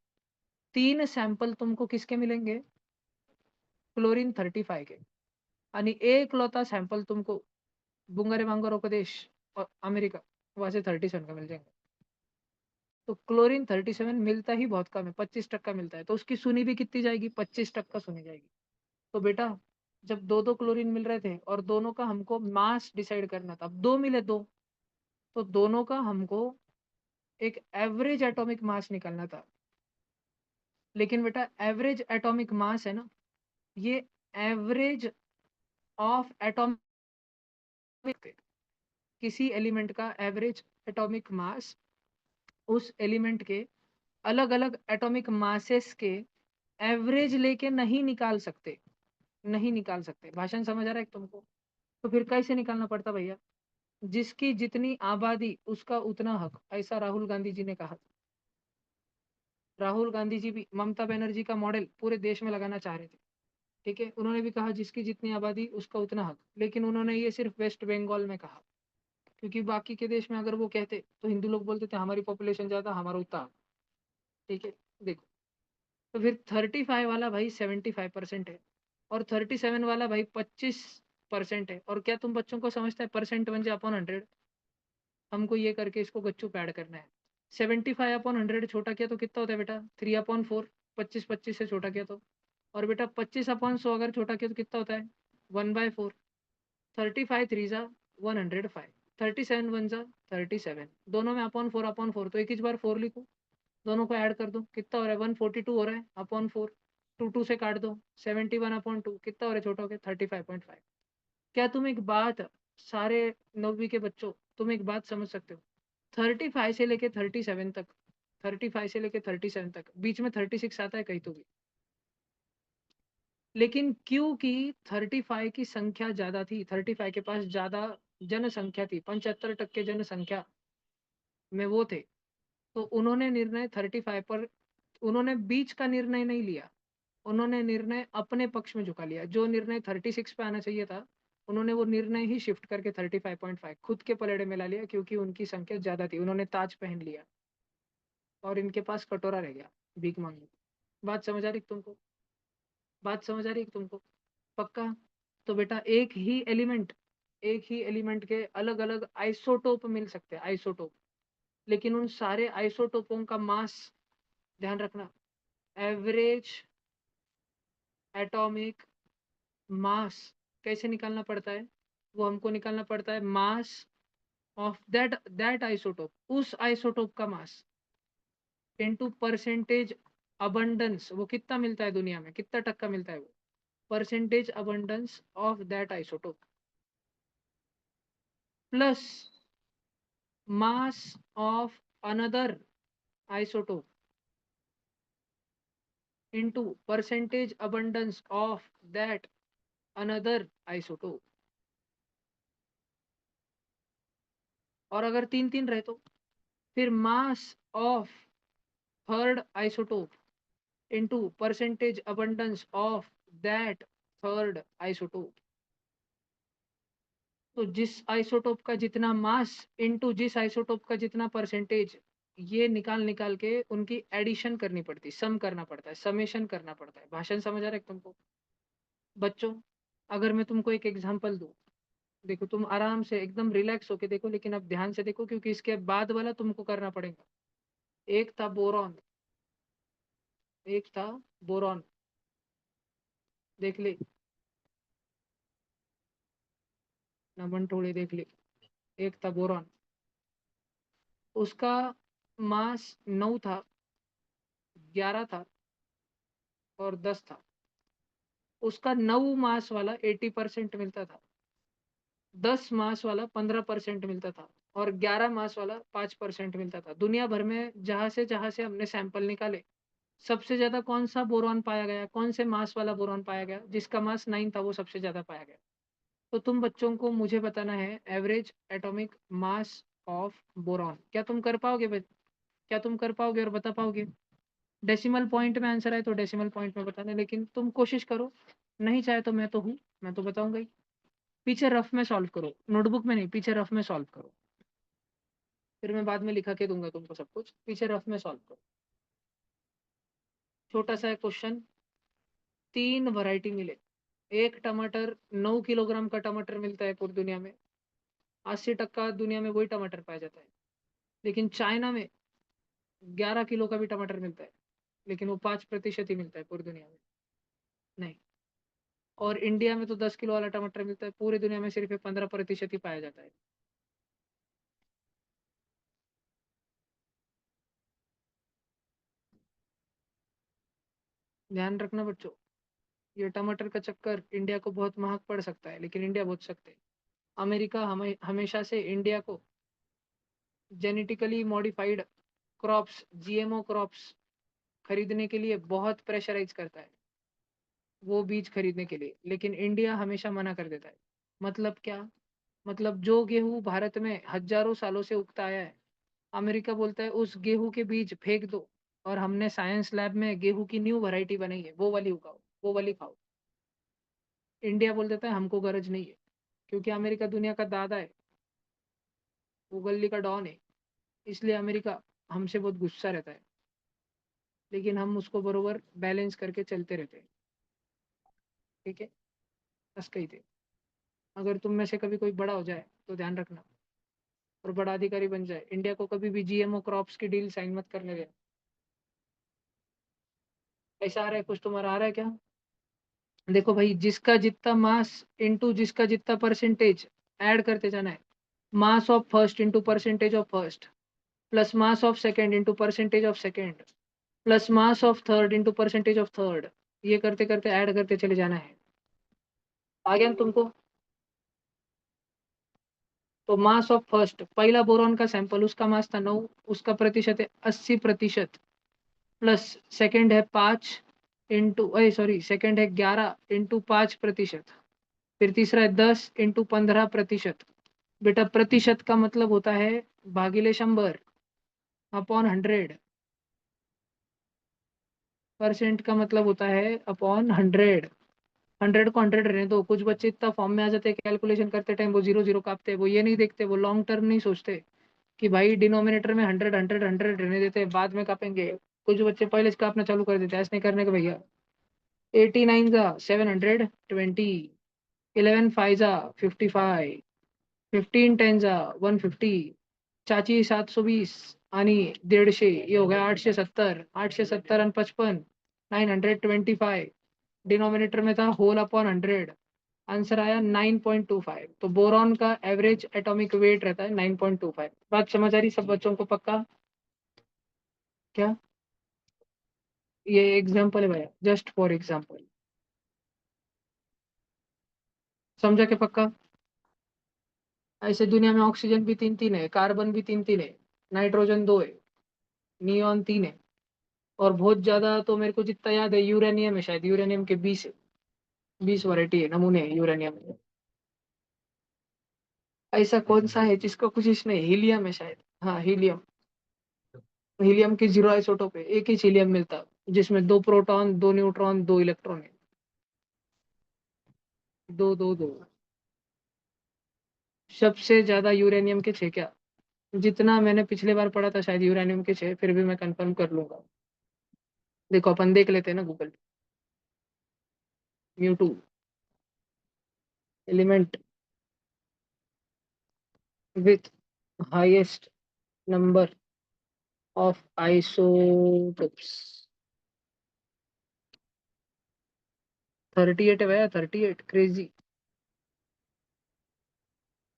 3 सैंपल तुमको किसके मिलेंगे, क्लोरीन 35 के। आणि एक लौता सैंपल तुमको बुंगारे बांगारो का देश और अमेरिका, वहां से 37 का मिल जाएगा। तो क्लोरीन 37 मिलता ही बहुत कम है, 25% मिलता है, तो उसकी सुनी भी कितनी जाएगी, 25% सुनी जाएगी। तो बेटा, जब दो दो क्लोरीन मिल रहे थे और दोनों का हमको मास डिसाइड करना था, अब दो मिले दो, तो दोनों का हमको एक एवरेज एटॉमिक मास निकालना था। लेकिन बेटा एवरेज एटॉमिक मास है ना, ये एवरेज ऑफ एटॉमिक, किसी एलिमेंट का एवरेज एटॉमिक मास उस एलिमेंट के अलग अलग एटॉमिक मासेस के एवरेज लेके नहीं निकाल सकते, नहीं निकाल सकते। भाषण समझ आ रहा है तुमको? तो फिर कैसे निकालना पड़ता भैया, जिसकी जितनी आबादी उसका उतना हक, ऐसा राहुल गांधी जी ने कहा। राहुल गांधी जी भी ममता बनर्जी का मॉडल पूरे देश में लगाना चाह रहे थे, ठीक है, उन्होंने भी कहा जिसकी जितनी आबादी उसका उतना हक, लेकिन उन्होंने ये सिर्फ वेस्ट बंगाल में कहा, क्योंकि बाकी के देश में अगर वो कहते तो हिंदू लोग बोलते थे हमारी पॉपुलेशन ज्यादा, हमारा उतना हक, ठीक है। देखो, तो फिर 35 वाला भाई 75% है, और 37 वाला भाई 25% है। और क्या तुम बच्चों को समझता है परसेंट वन अपॉन 100, हमको ये करके इसको गच्चू पैड करना है। 75/100 छोटा किया तो कितना होता है बेटा, 3/4, 25 से छोटा किया तो। और बेटा 25/100 अगर छोटा किया तो कितना होता है, 1/4। 35 3 जा 105, 37 1 जा 37, दोनों में अपॉन 4 तो एक ही बार 4 लिखो, दोनों को ऐड कर दो, कितना हो रहा है 142 हो रहा है अपॉन 4, टू टू से काट दो, 71/2 कितना हो रहा है छोटा हो गया 35.5। क्या तुम एक बात, सारे 9वीं के बच्चों, तुम एक बात समझ सकते हो, 35 से लेके 37 तक, 35 से लेके 37 तक बीच में 36 आता है कहीं तो भी, लेकिन क्योंकि 35 की संख्या ज्यादा थी, 35 के पास ज्यादा जनसंख्या थी, 75% जनसंख्या में वो थे, तो उन्होंने निर्णय 35 पर, उन्होंने बीच का निर्णय नहीं लिया, उन्होंने निर्णय अपने पक्ष में झुका लिया। जो निर्णय 36 पे आना चाहिए था, उन्होंने वो निर्णय ही शिफ्ट करके 35.5 खुद के पलड़े में ला लिया, क्योंकि उनकी संख्या ज्यादा थी, उन्होंने ताज पहन लिया और इनके पास कटोरा रह गया भीख मांगने। बात समझ आ रही है तुमको? बात समझ आ रही है तुमको? पक्का? तो बेटा एक ही एलिमेंट के अलग अलग आइसोटोप मिल सकते हैं, आइसोटोप, लेकिन उन सारे आइसोटोपों का मास, ध्यान रखना, एवरेज एटॉमिक मास कैसे निकालना पड़ता है, वो हमको निकालना पड़ता है मास ऑफ दैट आइसोटोप, उस आइसोटोप का मास इनटू परसेंटेज अबंडेंस, वो कितना मिलता है दुनिया में, कितना टक्का मिलता है वो, percentage abundance of that isotope, plus mass of another isotope into percentage abundance of that another isotope। और अगर तीन तीन रहे तो फिर mass of third isotope into percentage abundance of that third isotope। तो जिस आइसोटोप का जितना मास इनटू जिस आइसोटोप का जितना परसेंटेज, ये निकाल निकाल के उनकी एडिशन करनी पड़ती, सम करना पड़ता है, समेशन करना पड़ता है। भाषण समझ आ रहा है तुमको बच्चों? अगर मैं तुमको एक एग्जांपल दूं, देखो तुम आराम से एकदम रिलैक्स होके देखो, लेकिन अब ध्यान से देखो क्योंकि इसके बाद वाला तुमको करना पड़ेगा। एक था बोरॉन, एक था बोरॉन, देख ले, नमन टोले देख ले, एक था बोरॉन, उसका मास 9 था, 11 था और 10 था। उसका 9 मास वाला 80% मिलता था, 10 मास वाला 15% मिलता था, और 11 मास वाला 5% मिलता था। दुनिया भर में जहाँ से हमने सैंपल निकाले, सबसे ज्यादा कौन सा बोरॉन पाया गया, कौन से मास वाला बोरॉन पाया गया, जिसका मास 9 था वो सबसे ज्यादा पाया गया। तो तुम बच्चों को मुझे बताना है average atomic mass of boron. क्या तुम कर पाओगे क्या तुम कर पाओगे और बता पाओगे? डेसिमल पॉइंट में आंसर आए तो डेसिमल पॉइंट में बताना, लेकिन तुम कोशिश करो। नहीं चाहे तो मैं तो हूँ, मैं तो बताऊंगा ही। पीछे रफ में सॉल्व करो, नोटबुक में नहीं, पीछे रफ में सॉल्व करो। फिर मैं बाद में लिखा के दूंगा तुमको सब कुछ, पीछे रफ में सॉल्व करो। छोटा सा क्वेश्चन। 3 वैरायटी मिले। एक टमाटर, 9 किलोग्राम का टमाटर मिलता है पूरी दुनिया में। 80% दुनिया में वही टमाटर पाया जाता है। लेकिन चाइना में 11 किलो का भी टमाटर मिलता है, लेकिन वो 5% ही मिलता है पूरी दुनिया में। नहीं। और इंडिया में तो 10 किलो वाला टमाटर मिलता है, पूरी दुनिया में सिर्फ 15% ही पाया जाता है। ध्यान रखना बच्चों, ये टमाटर का चक्कर इंडिया को बहुत महंग पड़ सकता है, लेकिन इंडिया बच सकते हैं। अमेरिका हमेशा से इंडिया को genetically modified crops, GMO crops खरीदने के लिए बहुत प्रेशराइज करता है, वो बीज खरीदने के लिए, लेकिन इंडिया हमेशा मना कर देता है। मतलब क्या? मतलब जो गेहूं भारत में हजारों सालों से उगता आया है, अमेरिका बोलता है उस गेहूं के बीज फेंक दो, और हमने साइंस लैब में गेहूं की न्यू वैरायटी बनाई है, वो वाली उगाओ, वो वाली खाओ। इंडिया बोल देता है हमको गरज नहीं है, क्योंकि अमेरिका दुनिया का दादा है, वो गली का डॉन है। इसलिए अमेरिका हमसे बहुत गुस्सा रहता है, लेकिन हम उसको बरोबर बैलेंस करके चलते रहते हैं। ठीक है, बस कही थे। अगर तुम में से कभी कोई बड़ा हो जाए तो ध्यान रखना, और बड़ा अधिकारी बन जाए, इंडिया को कभी भी जीएमओ क्रॉप्स की डील साइन मत करने देना। ऐसा आ रहा है कुछ तुम्हारा, आ रहा है क्या? देखो भाई, जिसका जितना मास इंटू जिसका जितना परसेंटेज, ऐड करते जाना है। Mass of first into percentage of first, plus mass of second into percentage of second, plus mass of third into percentage of third. ये करते करते ऐड करते चले जाना है। आ गया ना तुमको? तो मास ऑफ फर्स्ट, पहला बोरॉन का सैंपल, उसका मास था 9, उसका प्रतिशत है 80%। प्लस सेकंड है 5 इंटू, सॉरी, सेकंड है 11 इंटू 5%। फिर तीसरा है 10 इंटू 15%। बेटा प्रतिशत का मतलब होता है भागिले 100 अपॉन 100। परसेंट का मतलब होता है अपॉन 100। 100 को 100 रहने दो। कुछ बच्चे इतना फॉर्म में आ जाते हैं, कैलकुलेशन करते टाइम वो जीरो जीरो कापते हैं, वो ये नहीं देखते, वो लॉन्ग टर्म नहीं सोचते कि भाई डिनोमिनेटर में 100 100 100 रहने देते हैं, बाद में कापेंगे। कुछ बच्चे पहले से कापना चालू कर देते हैं, ऐसे नहीं करने के भैया। 89 जा 720, 11 5 जा 55, 15 10 जा 150, चाची 720 आणि 150, ये हो गया 870। 870 आणि 55, 925। डिनोमिनेटर में था होल अपॉन 100। आंसर आया 9.25। तो बोरॉन का एवरेज एटॉमिक वेट रहता है 9.25। बात समझ आ रही सब बच्चों को पक्का? क्या? ये एग्जाम्पल है भैया, जस्ट फॉर एग्जाम्पल। समझा के पक्का? ऐसे दुनिया में ऑक्सीजन भी तीन तीन है, कार्बन भी तीन तीन है, नाइट्रोजन दो है, नियॉन तीन है, और बहुत ज्यादा तो मेरे को जितना याद है यूरेनियम है, शायद यूरेनियम के 20 वैरायटी है, नमूने है यूरेनियम में। ऐसा कौन सा है जिसका कुछ इसमें हीलियम है शायद? हाँ, हीलियम। हीलियम की जीरो आइसोटोप है, एक ही हीलियम मिलता जिसमें 2 प्रोटॉन 2 न्यूट्रॉन 2 इलेक्ट्रॉन है। दो दो दो। सबसे ज्यादा यूरेनियम के छह क्या? जितना मैंने पिछले बार पढ़ा था शायद यूरेनियम के छह, फिर भी मैं कंफर्म कर लूंगा। देखो अपन देख लेते हैं ना गूगल पे। Mu two element with highest number of isotopes. 38 है भैया, 38, crazy.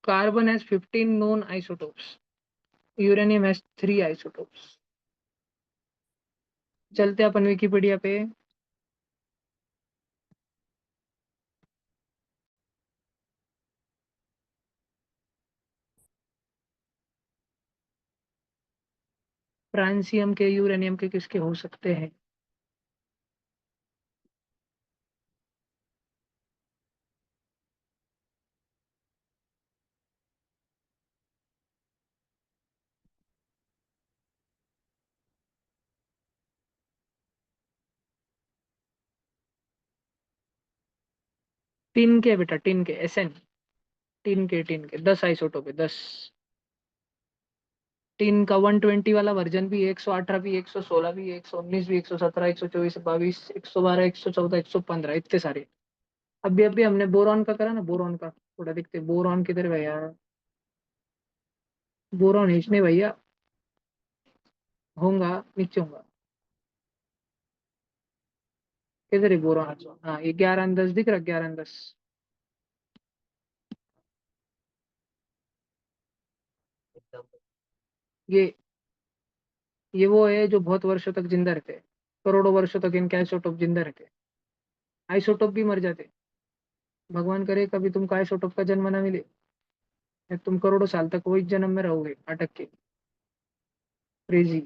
Carbon has 15 known isotopes, uranium has 3 isotopes. चलते अपन विकिपीडिया पे। फ्रांसियम के, यूरेनियम के, किसके हो सकते हैं? टिन के बेटा, टिन के, एसएन। टिन के 10 आइसोटोप है, 10। टिन का 120 वाला वर्जन भी, 118 भी, 116 भी, 119 भी, 117, 124, 22, 112, 114, 115, इतने सारे। अभी अभी हमने बोरॉन का करा ना, बोरॉन का थोड़ा देखते, बोरॉन किधर गया? बोरॉन हिच नहीं भैया, होगा नीचे होगा। किधर है बोरॉन? हाँ, ये 11 10 दिख रहा, 11 10। ये ये वो है जो बहुत वर्षों तक जिंदा रहते हैं। करोड़ों वर्षों तक इनके आइसोटोप जिंदा रहते हैं। आइसोटोप भी मर जाते हैं। भगवान करे कभी तुमको आइसोटोप का जन्म ना मिले, या तुम करोड़ों साल तक वही जन्म में रहोगे अटक के। क्रेजी।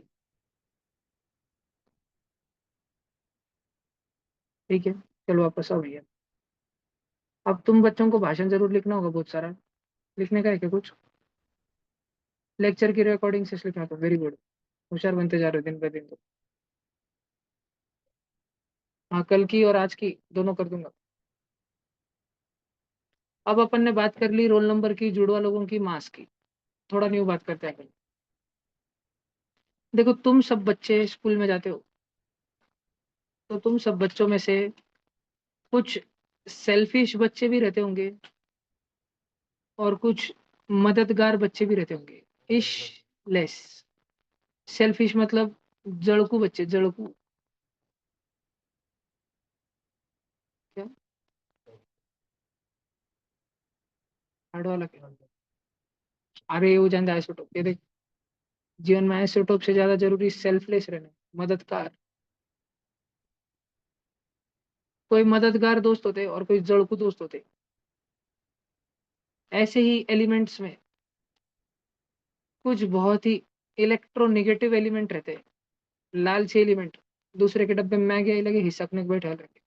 ठीक है, चलो वापस आओ भैया। अब तुम बच्चों को भाषण जरूर लिखना होगा बहुत सारा। लिखने का है क्या कुछ? लेक्चर की रिकॉर्डिंग से लिखना तो वेरी गुड। होशियार बनते जा रहे हो दिन ब दिन तो। हाँ, कल की और आज की दोनों कर दूंगा। अब अपन ने बात कर ली रोल नंबर की, जुड़वा लोगों की, मास की। थोड़ा न्यू बात करते हैं अपन। देखो, तुम सब बच्चे स्कूल में जाते हो, तो तुम सब बच्चों में से कुछ सेल्फिश बच्चे भी रहते होंगे, और कुछ मददगार बच्चे भी रहते होंगे। इश लेस। सेल्फिश मतलब जड़कू बच्चे, जड़कू। क्या? हार्ड वाला क्या? अरे वो जानता है आइसोटोप, ये देख। जीवन में आइसोटोप से ज्यादा जरूरी सेल्फलेस रहना, मददगार। कोई मददगार दोस्त होते और कोई जड़कू दोस्त होते। ऐसे ही एलिमेंट्स में कुछ बहुत ही इलेक्ट्रोनेगेटिव एलिमेंट रहते हैं। लालची एलिमेंट, दूसरे के डब्बे में मैगी आई लगे हिसकने को बैठे रहते।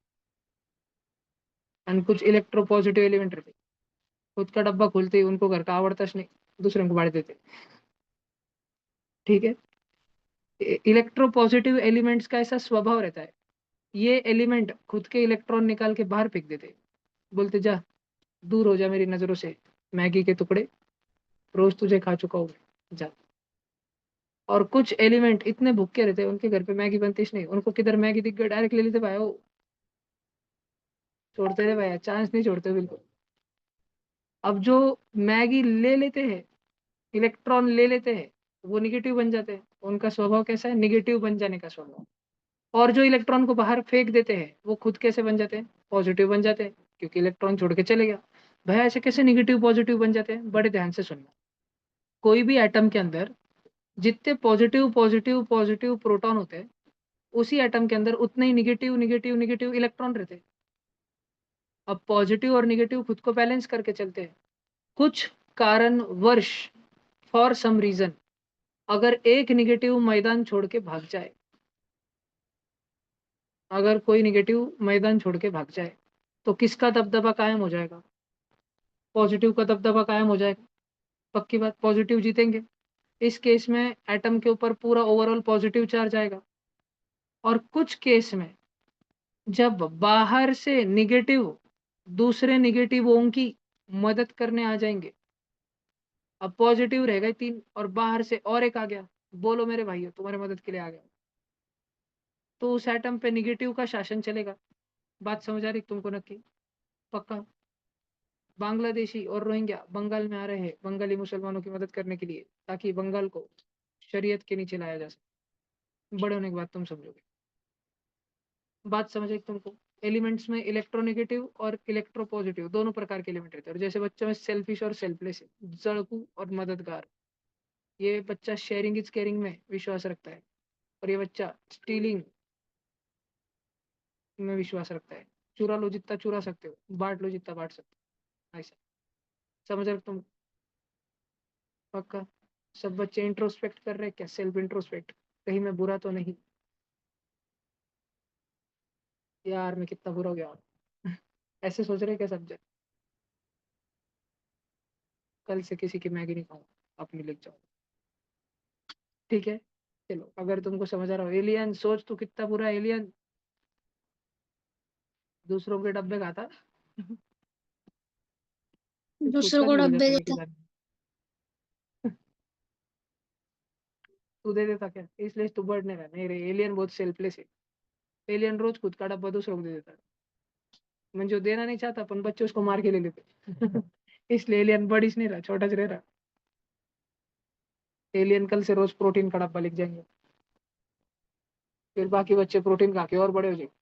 और कुछ इलेक्ट्रो पॉजिटिव एलिमेंट रहते, खुद का डब्बा खोलते ही उनको घर का आवड़ता नहीं, दूसरे को बांट देते। ठीक है। इलेक्ट्रो पॉजिटिव एलिमेंट्स का ऐसा स्वभाव रहता है, ये एलिमेंट खुद के इलेक्ट्रॉन निकाल के बाहर फेंक देते। बोलते जा, दूर हो जा मेरी नजरों से, मैगी के टुकड़े, रोज तुझे खा चुका हूँ, जा। और कुछ एलिमेंट इतने भूखे रहते हैं, उनके घर पे मैगी बनती ही नहीं, उनको किधर मैगी दिख गई डायरेक्ट ले लेते भाई, वो छोड़ते रहे भाई, चांस नहीं छोड़ते बिल्कुल। अब जो मैगी ले लेते हैं, इलेक्ट्रॉन ले लेते हैं, वो निगेटिव बन जाते हैं। उनका स्वभाव कैसा है? निगेटिव बन जाने का स्वभाव। और जो इलेक्ट्रॉन को बाहर फेंक देते हैं, वो खुद कैसे बन जाते हैं? पॉजिटिव बन जाते हैं, क्योंकि इलेक्ट्रॉन छोड़ के चले गया। भैया ऐसे कैसे निगेटिव पॉजिटिव बन जाते हैं? बड़े ध्यान से सुनना। कोई भी एटम के अंदर जितने पॉजिटिव पॉजिटिव पॉजिटिव प्रोटॉन होते हैं, उसी एटम के अंदर उतने ही निगेटिव निगेटिव निगेटिव इलेक्ट्रॉन रहते हैं। अब पॉजिटिव और निगेटिव खुद को बैलेंस करके चलते हैं। कुछ कारण वर्ष, फॉर सम रीजन, अगर एक निगेटिव मैदान छोड़ के भाग जाए, अगर कोई निगेटिव मैदान छोड़ के भाग जाए, तो किसका दबदबा कायम हो जाएगा? पॉजिटिव का दबदबा कायम हो जाएगा। पक्की बात, पॉजिटिव जीतेंगे। इस केस में एटम के ऊपर पूरा ओवरऑल पॉजिटिव चार्ज आएगा। और कुछ केस में जब बाहर से निगेटिव दूसरे निगेटिवों की मदद करने आ जाएंगे, अब पॉजिटिव रह गए 3 और बाहर से और एक आ गया, बोलो मेरे भाइयों तुम्हारी मदद के लिए आ गया, तो उस एटम पे निगेटिव का शासन चलेगा। बात समझ आ रही तुमको नक्की? पक्का। बांग्लादेशी और रोहिंग्या बंगाल में आ रहे हैं बंगाली मुसलमानों की मदद करने के लिए, ताकि बंगाल को शरीयत के नीचे लाया जा सके। बड़े होने के बाद तुम समझोगे। बात समझ आई तुमको? एलिमेंट्स में इलेक्ट्रोनेगेटिव और इलेक्ट्रो पॉजिटिव दोनों प्रकार के एलिमेंट रहते हैं। और जैसे बच्चों में सेल्फिश और सेल्फलेस है, जड़कू और मददगार। ये बच्चा शेयरिंग इज केयरिंग में विश्वास रखता है, और ये बच्चा स्टीलिंग में विश्वास रखता है। चुरा लो जितना चुरा सकते हो, बांट लो जितना बांट सकते हो, ऐसा। समझ रहे हो तुम? पक्का। सब बच्चे इंट्रोस्पेक्ट कर रहे हैं क्या? Self introspect. कहीं मैं बुरा तो नहीं? यार मैं कितना बुरा हो गया ऐसे सोच रहे क्या सब्जेक्ट? कल से किसी की मैगी नहीं खाऊंगा, अपनी लिख जाओ। ठीक है, चलो अगर तुमको समझ आ रहा हो, एलियन सोच तू कितना बुरा एलियन, दूसरों के डब्बे खाता फिर खुद दूसरों का को नहीं हो डब्बे जाता लेके देता। जाने। तू दे देता क्या? इसलिए तू बर्ड नहीं रहा, नहीं रे, एलियन बहुत सेल्फलेस है। एलियन रोज खुद का डब्बा दूसरों को दे देता है। मैं जो देना नहीं चाहता अपन बच्चे उसको मार के ले लेते इसलिए एलियन बड़ी नहीं रहा, छोटा रह रहा। एलियन कल से रोज प्रोटीन का डब्बा लिख जाएंगे, फिर बाकी बच्चे प्रोटीन खा के और बड़े हो जाएंगे।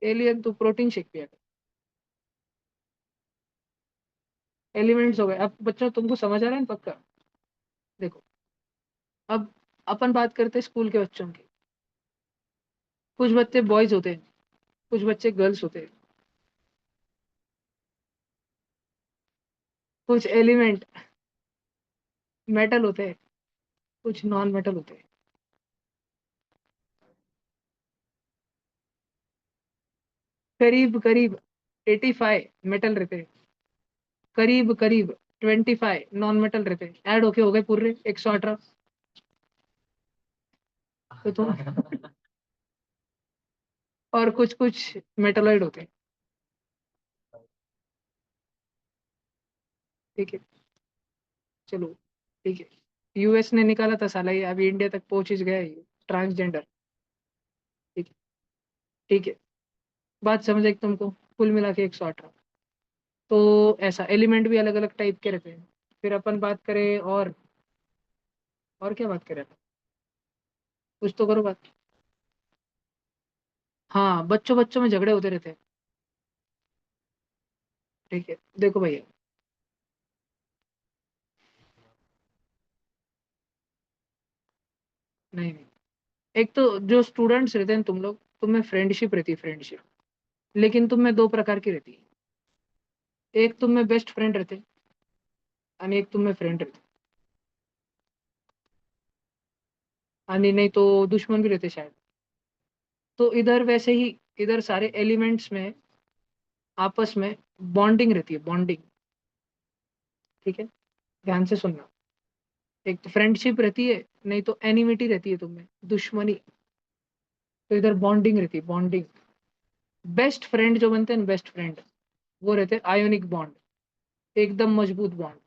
एलियन तू प्रोटीन शेक पिया कर। एलिमेंट्स हो गए। अब बच्चों तुमको समझ आ रहा है ना पक्का? देखो, अब अपन बात करते हैं स्कूल के बच्चों की। कुछ बच्चे बॉयज होते हैं, कुछ बच्चे गर्ल्स होते हैं। कुछ एलिमेंट मेटल होते हैं, कुछ नॉन मेटल होते हैं। करीब करीब 85 मेटल रहते हैं, करीब करीब 25 नॉन मेटल रहते हैं। ऐड होके हो गए पूरे 118। तो तुम और कुछ कुछ मेटलॉइड होते हैं। ठीक है, चलो ठीक है। यूएस ने निकाला था साला, ये अभी इंडिया तक पहुंच ही गया है ये, ट्रांसजेंडर। ठीक है, ठीक है, बात समझ आई तुमको? कुल मिला के 118। तो ऐसा एलिमेंट भी अलग अलग टाइप के रहते हैं। फिर अपन बात करें और क्या बात करें अपन? कुछ तो करो बात। हाँ, बच्चों बच्चों में झगड़े होते रहते हैं। ठीक है, देखो भैया, नहीं नहीं, एक तो जो स्टूडेंट्स रहते हैं तुम लोग, तुम में फ्रेंडशिप रहती है, फ्रेंडशिप। लेकिन तुम में दो प्रकार की रहती है। एक तुम में बेस्ट फ्रेंड रहते हैं, और एक तुम में फ्रेंड रहते हैं। और नहीं तो दुश्मन भी रहते शायद। तो इधर वैसे ही, इधर सारे एलिमेंट्स में आपस में बॉन्डिंग रहती है, बॉन्डिंग। ठीक है, ध्यान से सुनना। एक तो फ्रेंडशिप रहती है, नहीं तो एनिमिटी रहती है तुम्हें, दुश्मनी। तो इधर बॉन्डिंग रहती है, बॉन्डिंग। बेस्ट फ्रेंड जो बनते हैं ना, बेस्ट फ्रेंड, वो रहते हैं आयोनिक बॉन्ड, एकदम मजबूत बॉन्ड।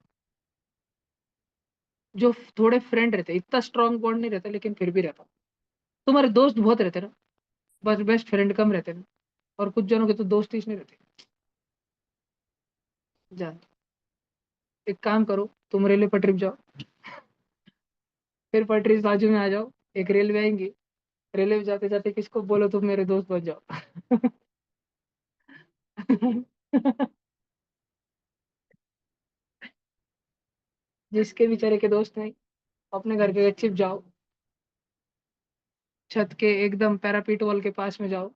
जो थोड़े फ्रेंड रहते हैं, इतना स्ट्रांग बॉन्ड नहीं रहता, लेकिन फिर भी रहता। तुम्हारे दोस्त बहुत रहते हैं ना, बस बेस्ट फ्रेंड कम रहते हैं ना। और कुछ जनों के तो दोस्त ही नहीं रहते। जान, एक काम करो, तुम रेलवे पर ट्रिप जाओ, फिर पटरी से बाजू में आ जाओ, एक रेलवे आएंगी, रेलवे जाते जाते किसको बोलो तुम मेरे दोस्त बन जाओ जिसके बेचारे के दोस्त नहीं, अपने घर के छिप जाओ, छत के एकदम पैरापीट वॉल के पास में जाओ,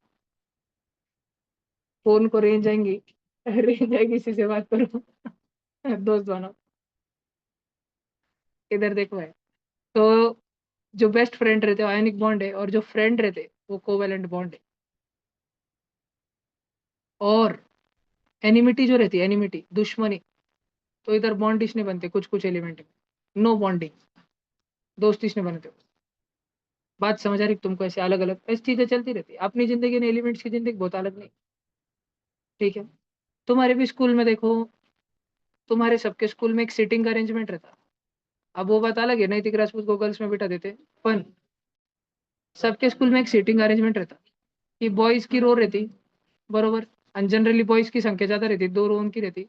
फोन को रेंज आएंगी, रेंज आएगी, किसी से बात करो दोस्त बनो। इधर देखो है, तो जो बेस्ट फ्रेंड रहते हैं आयनिक बॉन्ड है, और जो फ्रेंड रहते हैं वो कोवेलेंट बॉन्ड है। और एनिमिटी जो रहती है, एनिमिटी दुश्मनी, तो इधर बॉन्ड नहीं बनते कुछ कुछ एलिमेंट में, नो बॉन्डिंग, दोस्त नहीं बनते। बात समझ आ रही तुमको? ऐसे अलग अलग ऐसी चीजें चलती रहती है अपनी जिंदगी में, एलिमेंट्स की जिंदगी बहुत अलग नहीं। ठीक है, तुम्हारे भी स्कूल में देखो, तुम्हारे सबके स्कूल में एक सीटिंग का अरेंजमेंट रहता। अब वो बात अलग है, नैतिक राजपूत को गर्ल्स में बिठा देते, पर सबके स्कूल में एक सीटिंग अरेंजमेंट रहता, कि बॉयज की रो रहती, बरोबर। एंड जनरली बॉयज की संख्या ज्यादा रहती, दो रो उनकी रहती,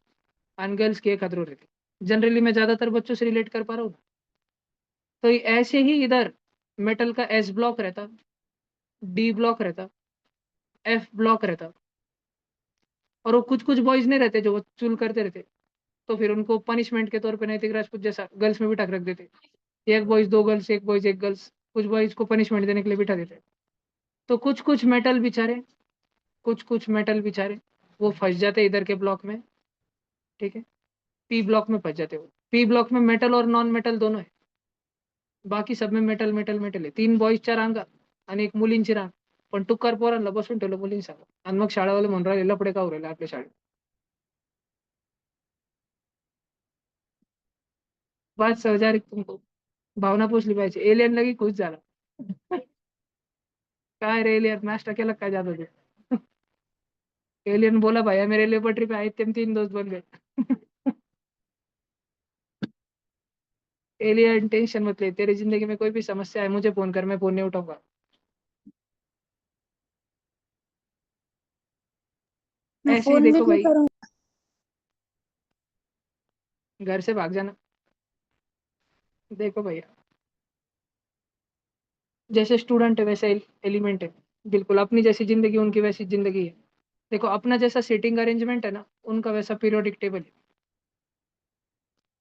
एंड गर्ल्स की एक रो रहती। जनरली मैं ज्यादातर बच्चों से रिलेट कर पा रहा हूँ ना? तो ऐसे ही इधर मेटल का एस ब्लॉक रहता, डी ब्लॉक रहता, एफ ब्लॉक रहता। और वो कुछ कुछ बॉयज नहीं रहते जो वो चुल करते रहते, तो फिर उनको पनिशमेंट के तौर पे नैतिक राजपूत जैसा गर्ल्स में बिठा के रख देते। एक बॉयज दो गर्ल्स, एक बॉयज एक गर्ल्स, कुछ बॉयज को पनिशमेंट देने के लिए बिठा देते। तो कुछ कुछ मेटल बेचारे, कुछ कुछ मेटल बेचारे, वो फंस जाते इधर के ब्लॉक में। ठीक है, पी ब्लॉक में फंस जाते। वो पी ब्लॉक में मेटल और नॉन मेटल दोनों है। बाकी सब में मेटल मेटल मेटल आहे. 3 बॉईज 4 अंगा आणि एक मुलींची रांग. पण टुकार पोरांना बसून ठेवलं मुलींसंग आणि मग शाळावाले म्हणून राहिले लफडे का होऊ राहिले आपल्या शाळेत. 5,000 तुमको भावना पोचली पाहिजे. एलियन लगी खुश झाला. काय रे एलियन नाश्ता केला काय जात होते. एलियन बोला भैया मेरे लिए पटरी पे आए थे, हम 3 दोस्त बन गए. एलियन टेंशन मत ले, तेरी जिंदगी में कोई भी समस्या है मुझे फोन कर, मैं फोन नहीं उठाऊंगा. मैं ऐसे ही फोन भी देखो नहीं भाई, करूंगा. घर से भाग जाना. देखो भैया, जैसे स्टूडेंट है वैसे एलिमेंट है. बिल्कुल अपनी जैसी जिंदगी उनकी वैसी जिंदगी है. देखो अपना जैसा सीटिंग अरेंजमेंट है ना, उनका वैसा पीरियोडिक टेबल है.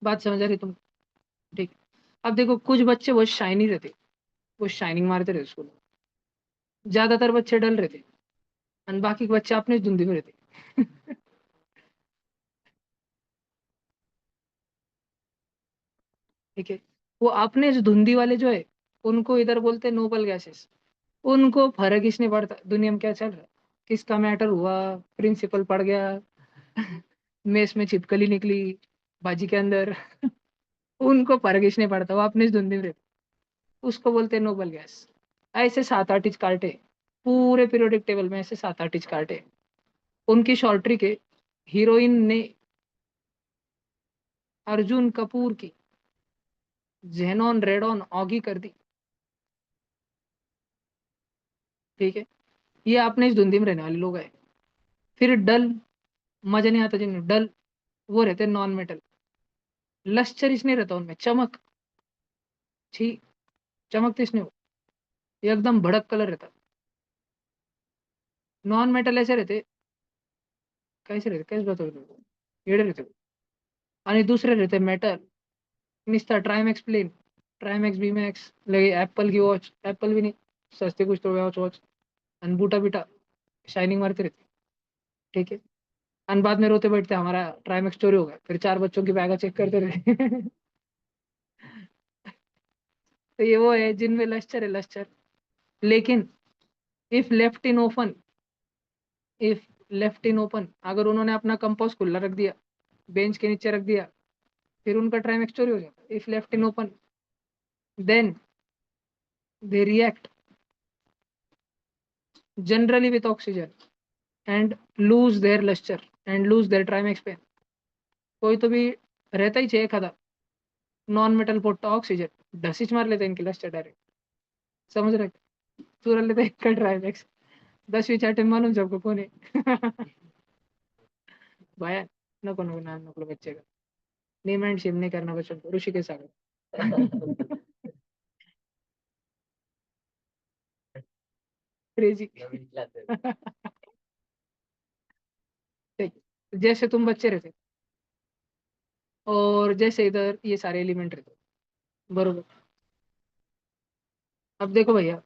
बात समझ आ रही तुम? ठीक. अब देखो कुछ बच्चे वो शाइनी रहते, वो शाइनिंग मारते रहते स्कूल में. ज्यादातर बच्चे डल रहते और बाकी के बच्चे अपने धुंधी में रहते. ठीक है. वो अपने जो धुंधी वाले जो है, उनको इधर बोलते हैं नोबल गैसेस. उनको फर्क ही नहीं पड़ता दुनिया में क्या चल रहा है, किसका मैटर हुआ, प्रिंसिपल पड़ गया, मेस में छिपकली निकली भाजी के अंदर. उनको फर्क ही नहीं पड़ता, वो अपने धुंधी में रहते. उसको बोलते हैं नोबल गैस. ऐसे 7-8 इंच काटे पूरे पीरियोडिक टेबल में, ऐसे 7-8 इंच काटे. उनकी शॉर्ट्री के हीरोइन ने अर्जुन कपूर की जेनॉन रेडॉन ऑगी कर दी. ठीक है. ये अपने इस धुंधी में रहने वाले लोग हैं. फिर डल, मजा नहीं आता जिन्हें डल, वो रहते हैं नॉन मेटल. लश्चर इसने रहता उनमें, चमक, छी, चमकते इसने वो, ये एकदम भड़क कलर रहता. नॉन मेटल ऐसे रहते, कैसे रहते कैसे बताओ तुमको, येड़े रहते. आणि दुसरे रहते मेटल, निस्ता ट्रायमॅक्स प्लेन, ट्रायमॅक्स बीमॅक्स लगे एप्पल की वॉच, एप्पल भी नहीं, सस्ते कुछ तो वॉच वॉच आणि बूटा बिटा शाइनिंग मारते रहते. ठीक है. और बाद में रोते बैठते हमारा ट्रायमैक्स चोरी हो गया, फिर 4 बच्चों की बैगा चेक करते रहे. तो ये वो है जिनमें लश्चर है, लश्चर. लेकिन if left in open, if left in open, अगर उन्होंने अपना कंपास खुला रख दिया, बेंच के नीचे रख दिया, फिर उनका ट्रायमैक्स चोरी हो जाता. If left in open, then they react generally with oxygen and lose their luster and lose their trimix pain. कोई तो भी रहता ही चाहिए खदा नॉन मेटल पोट्टा ऑक्सीजन ढसीच मार लेते हैं इनकी लस्टर डायरेक्ट. समझ रहे? चुरा लेते हैं इनका ट्रायमॅक्स. 10वी चाटे मानून सबको कोणी. भया नको नको ना नको बच्चे का नेम एंड शेम नहीं करना बच्चों को, ऋषिकेश सागर. क्रेजी. जैसे तुम बच्चे रहते और जैसे इधर ये सारे एलिमेंट रहते, बरोबर. अब देखो भैया,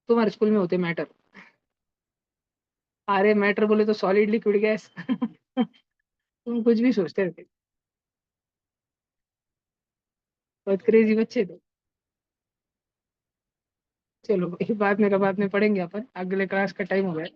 तुम्हारे स्कूल में होते मैटर. अरे मैटर बोले तो सॉलिड लिक्विड गैस. तुम कुछ भी सोचते रहते. बहुत क्रेजी बच्चे थे. चलो ये बाद में पढ़ेंगे अपन, अगले क्लास का टाइम हो गया.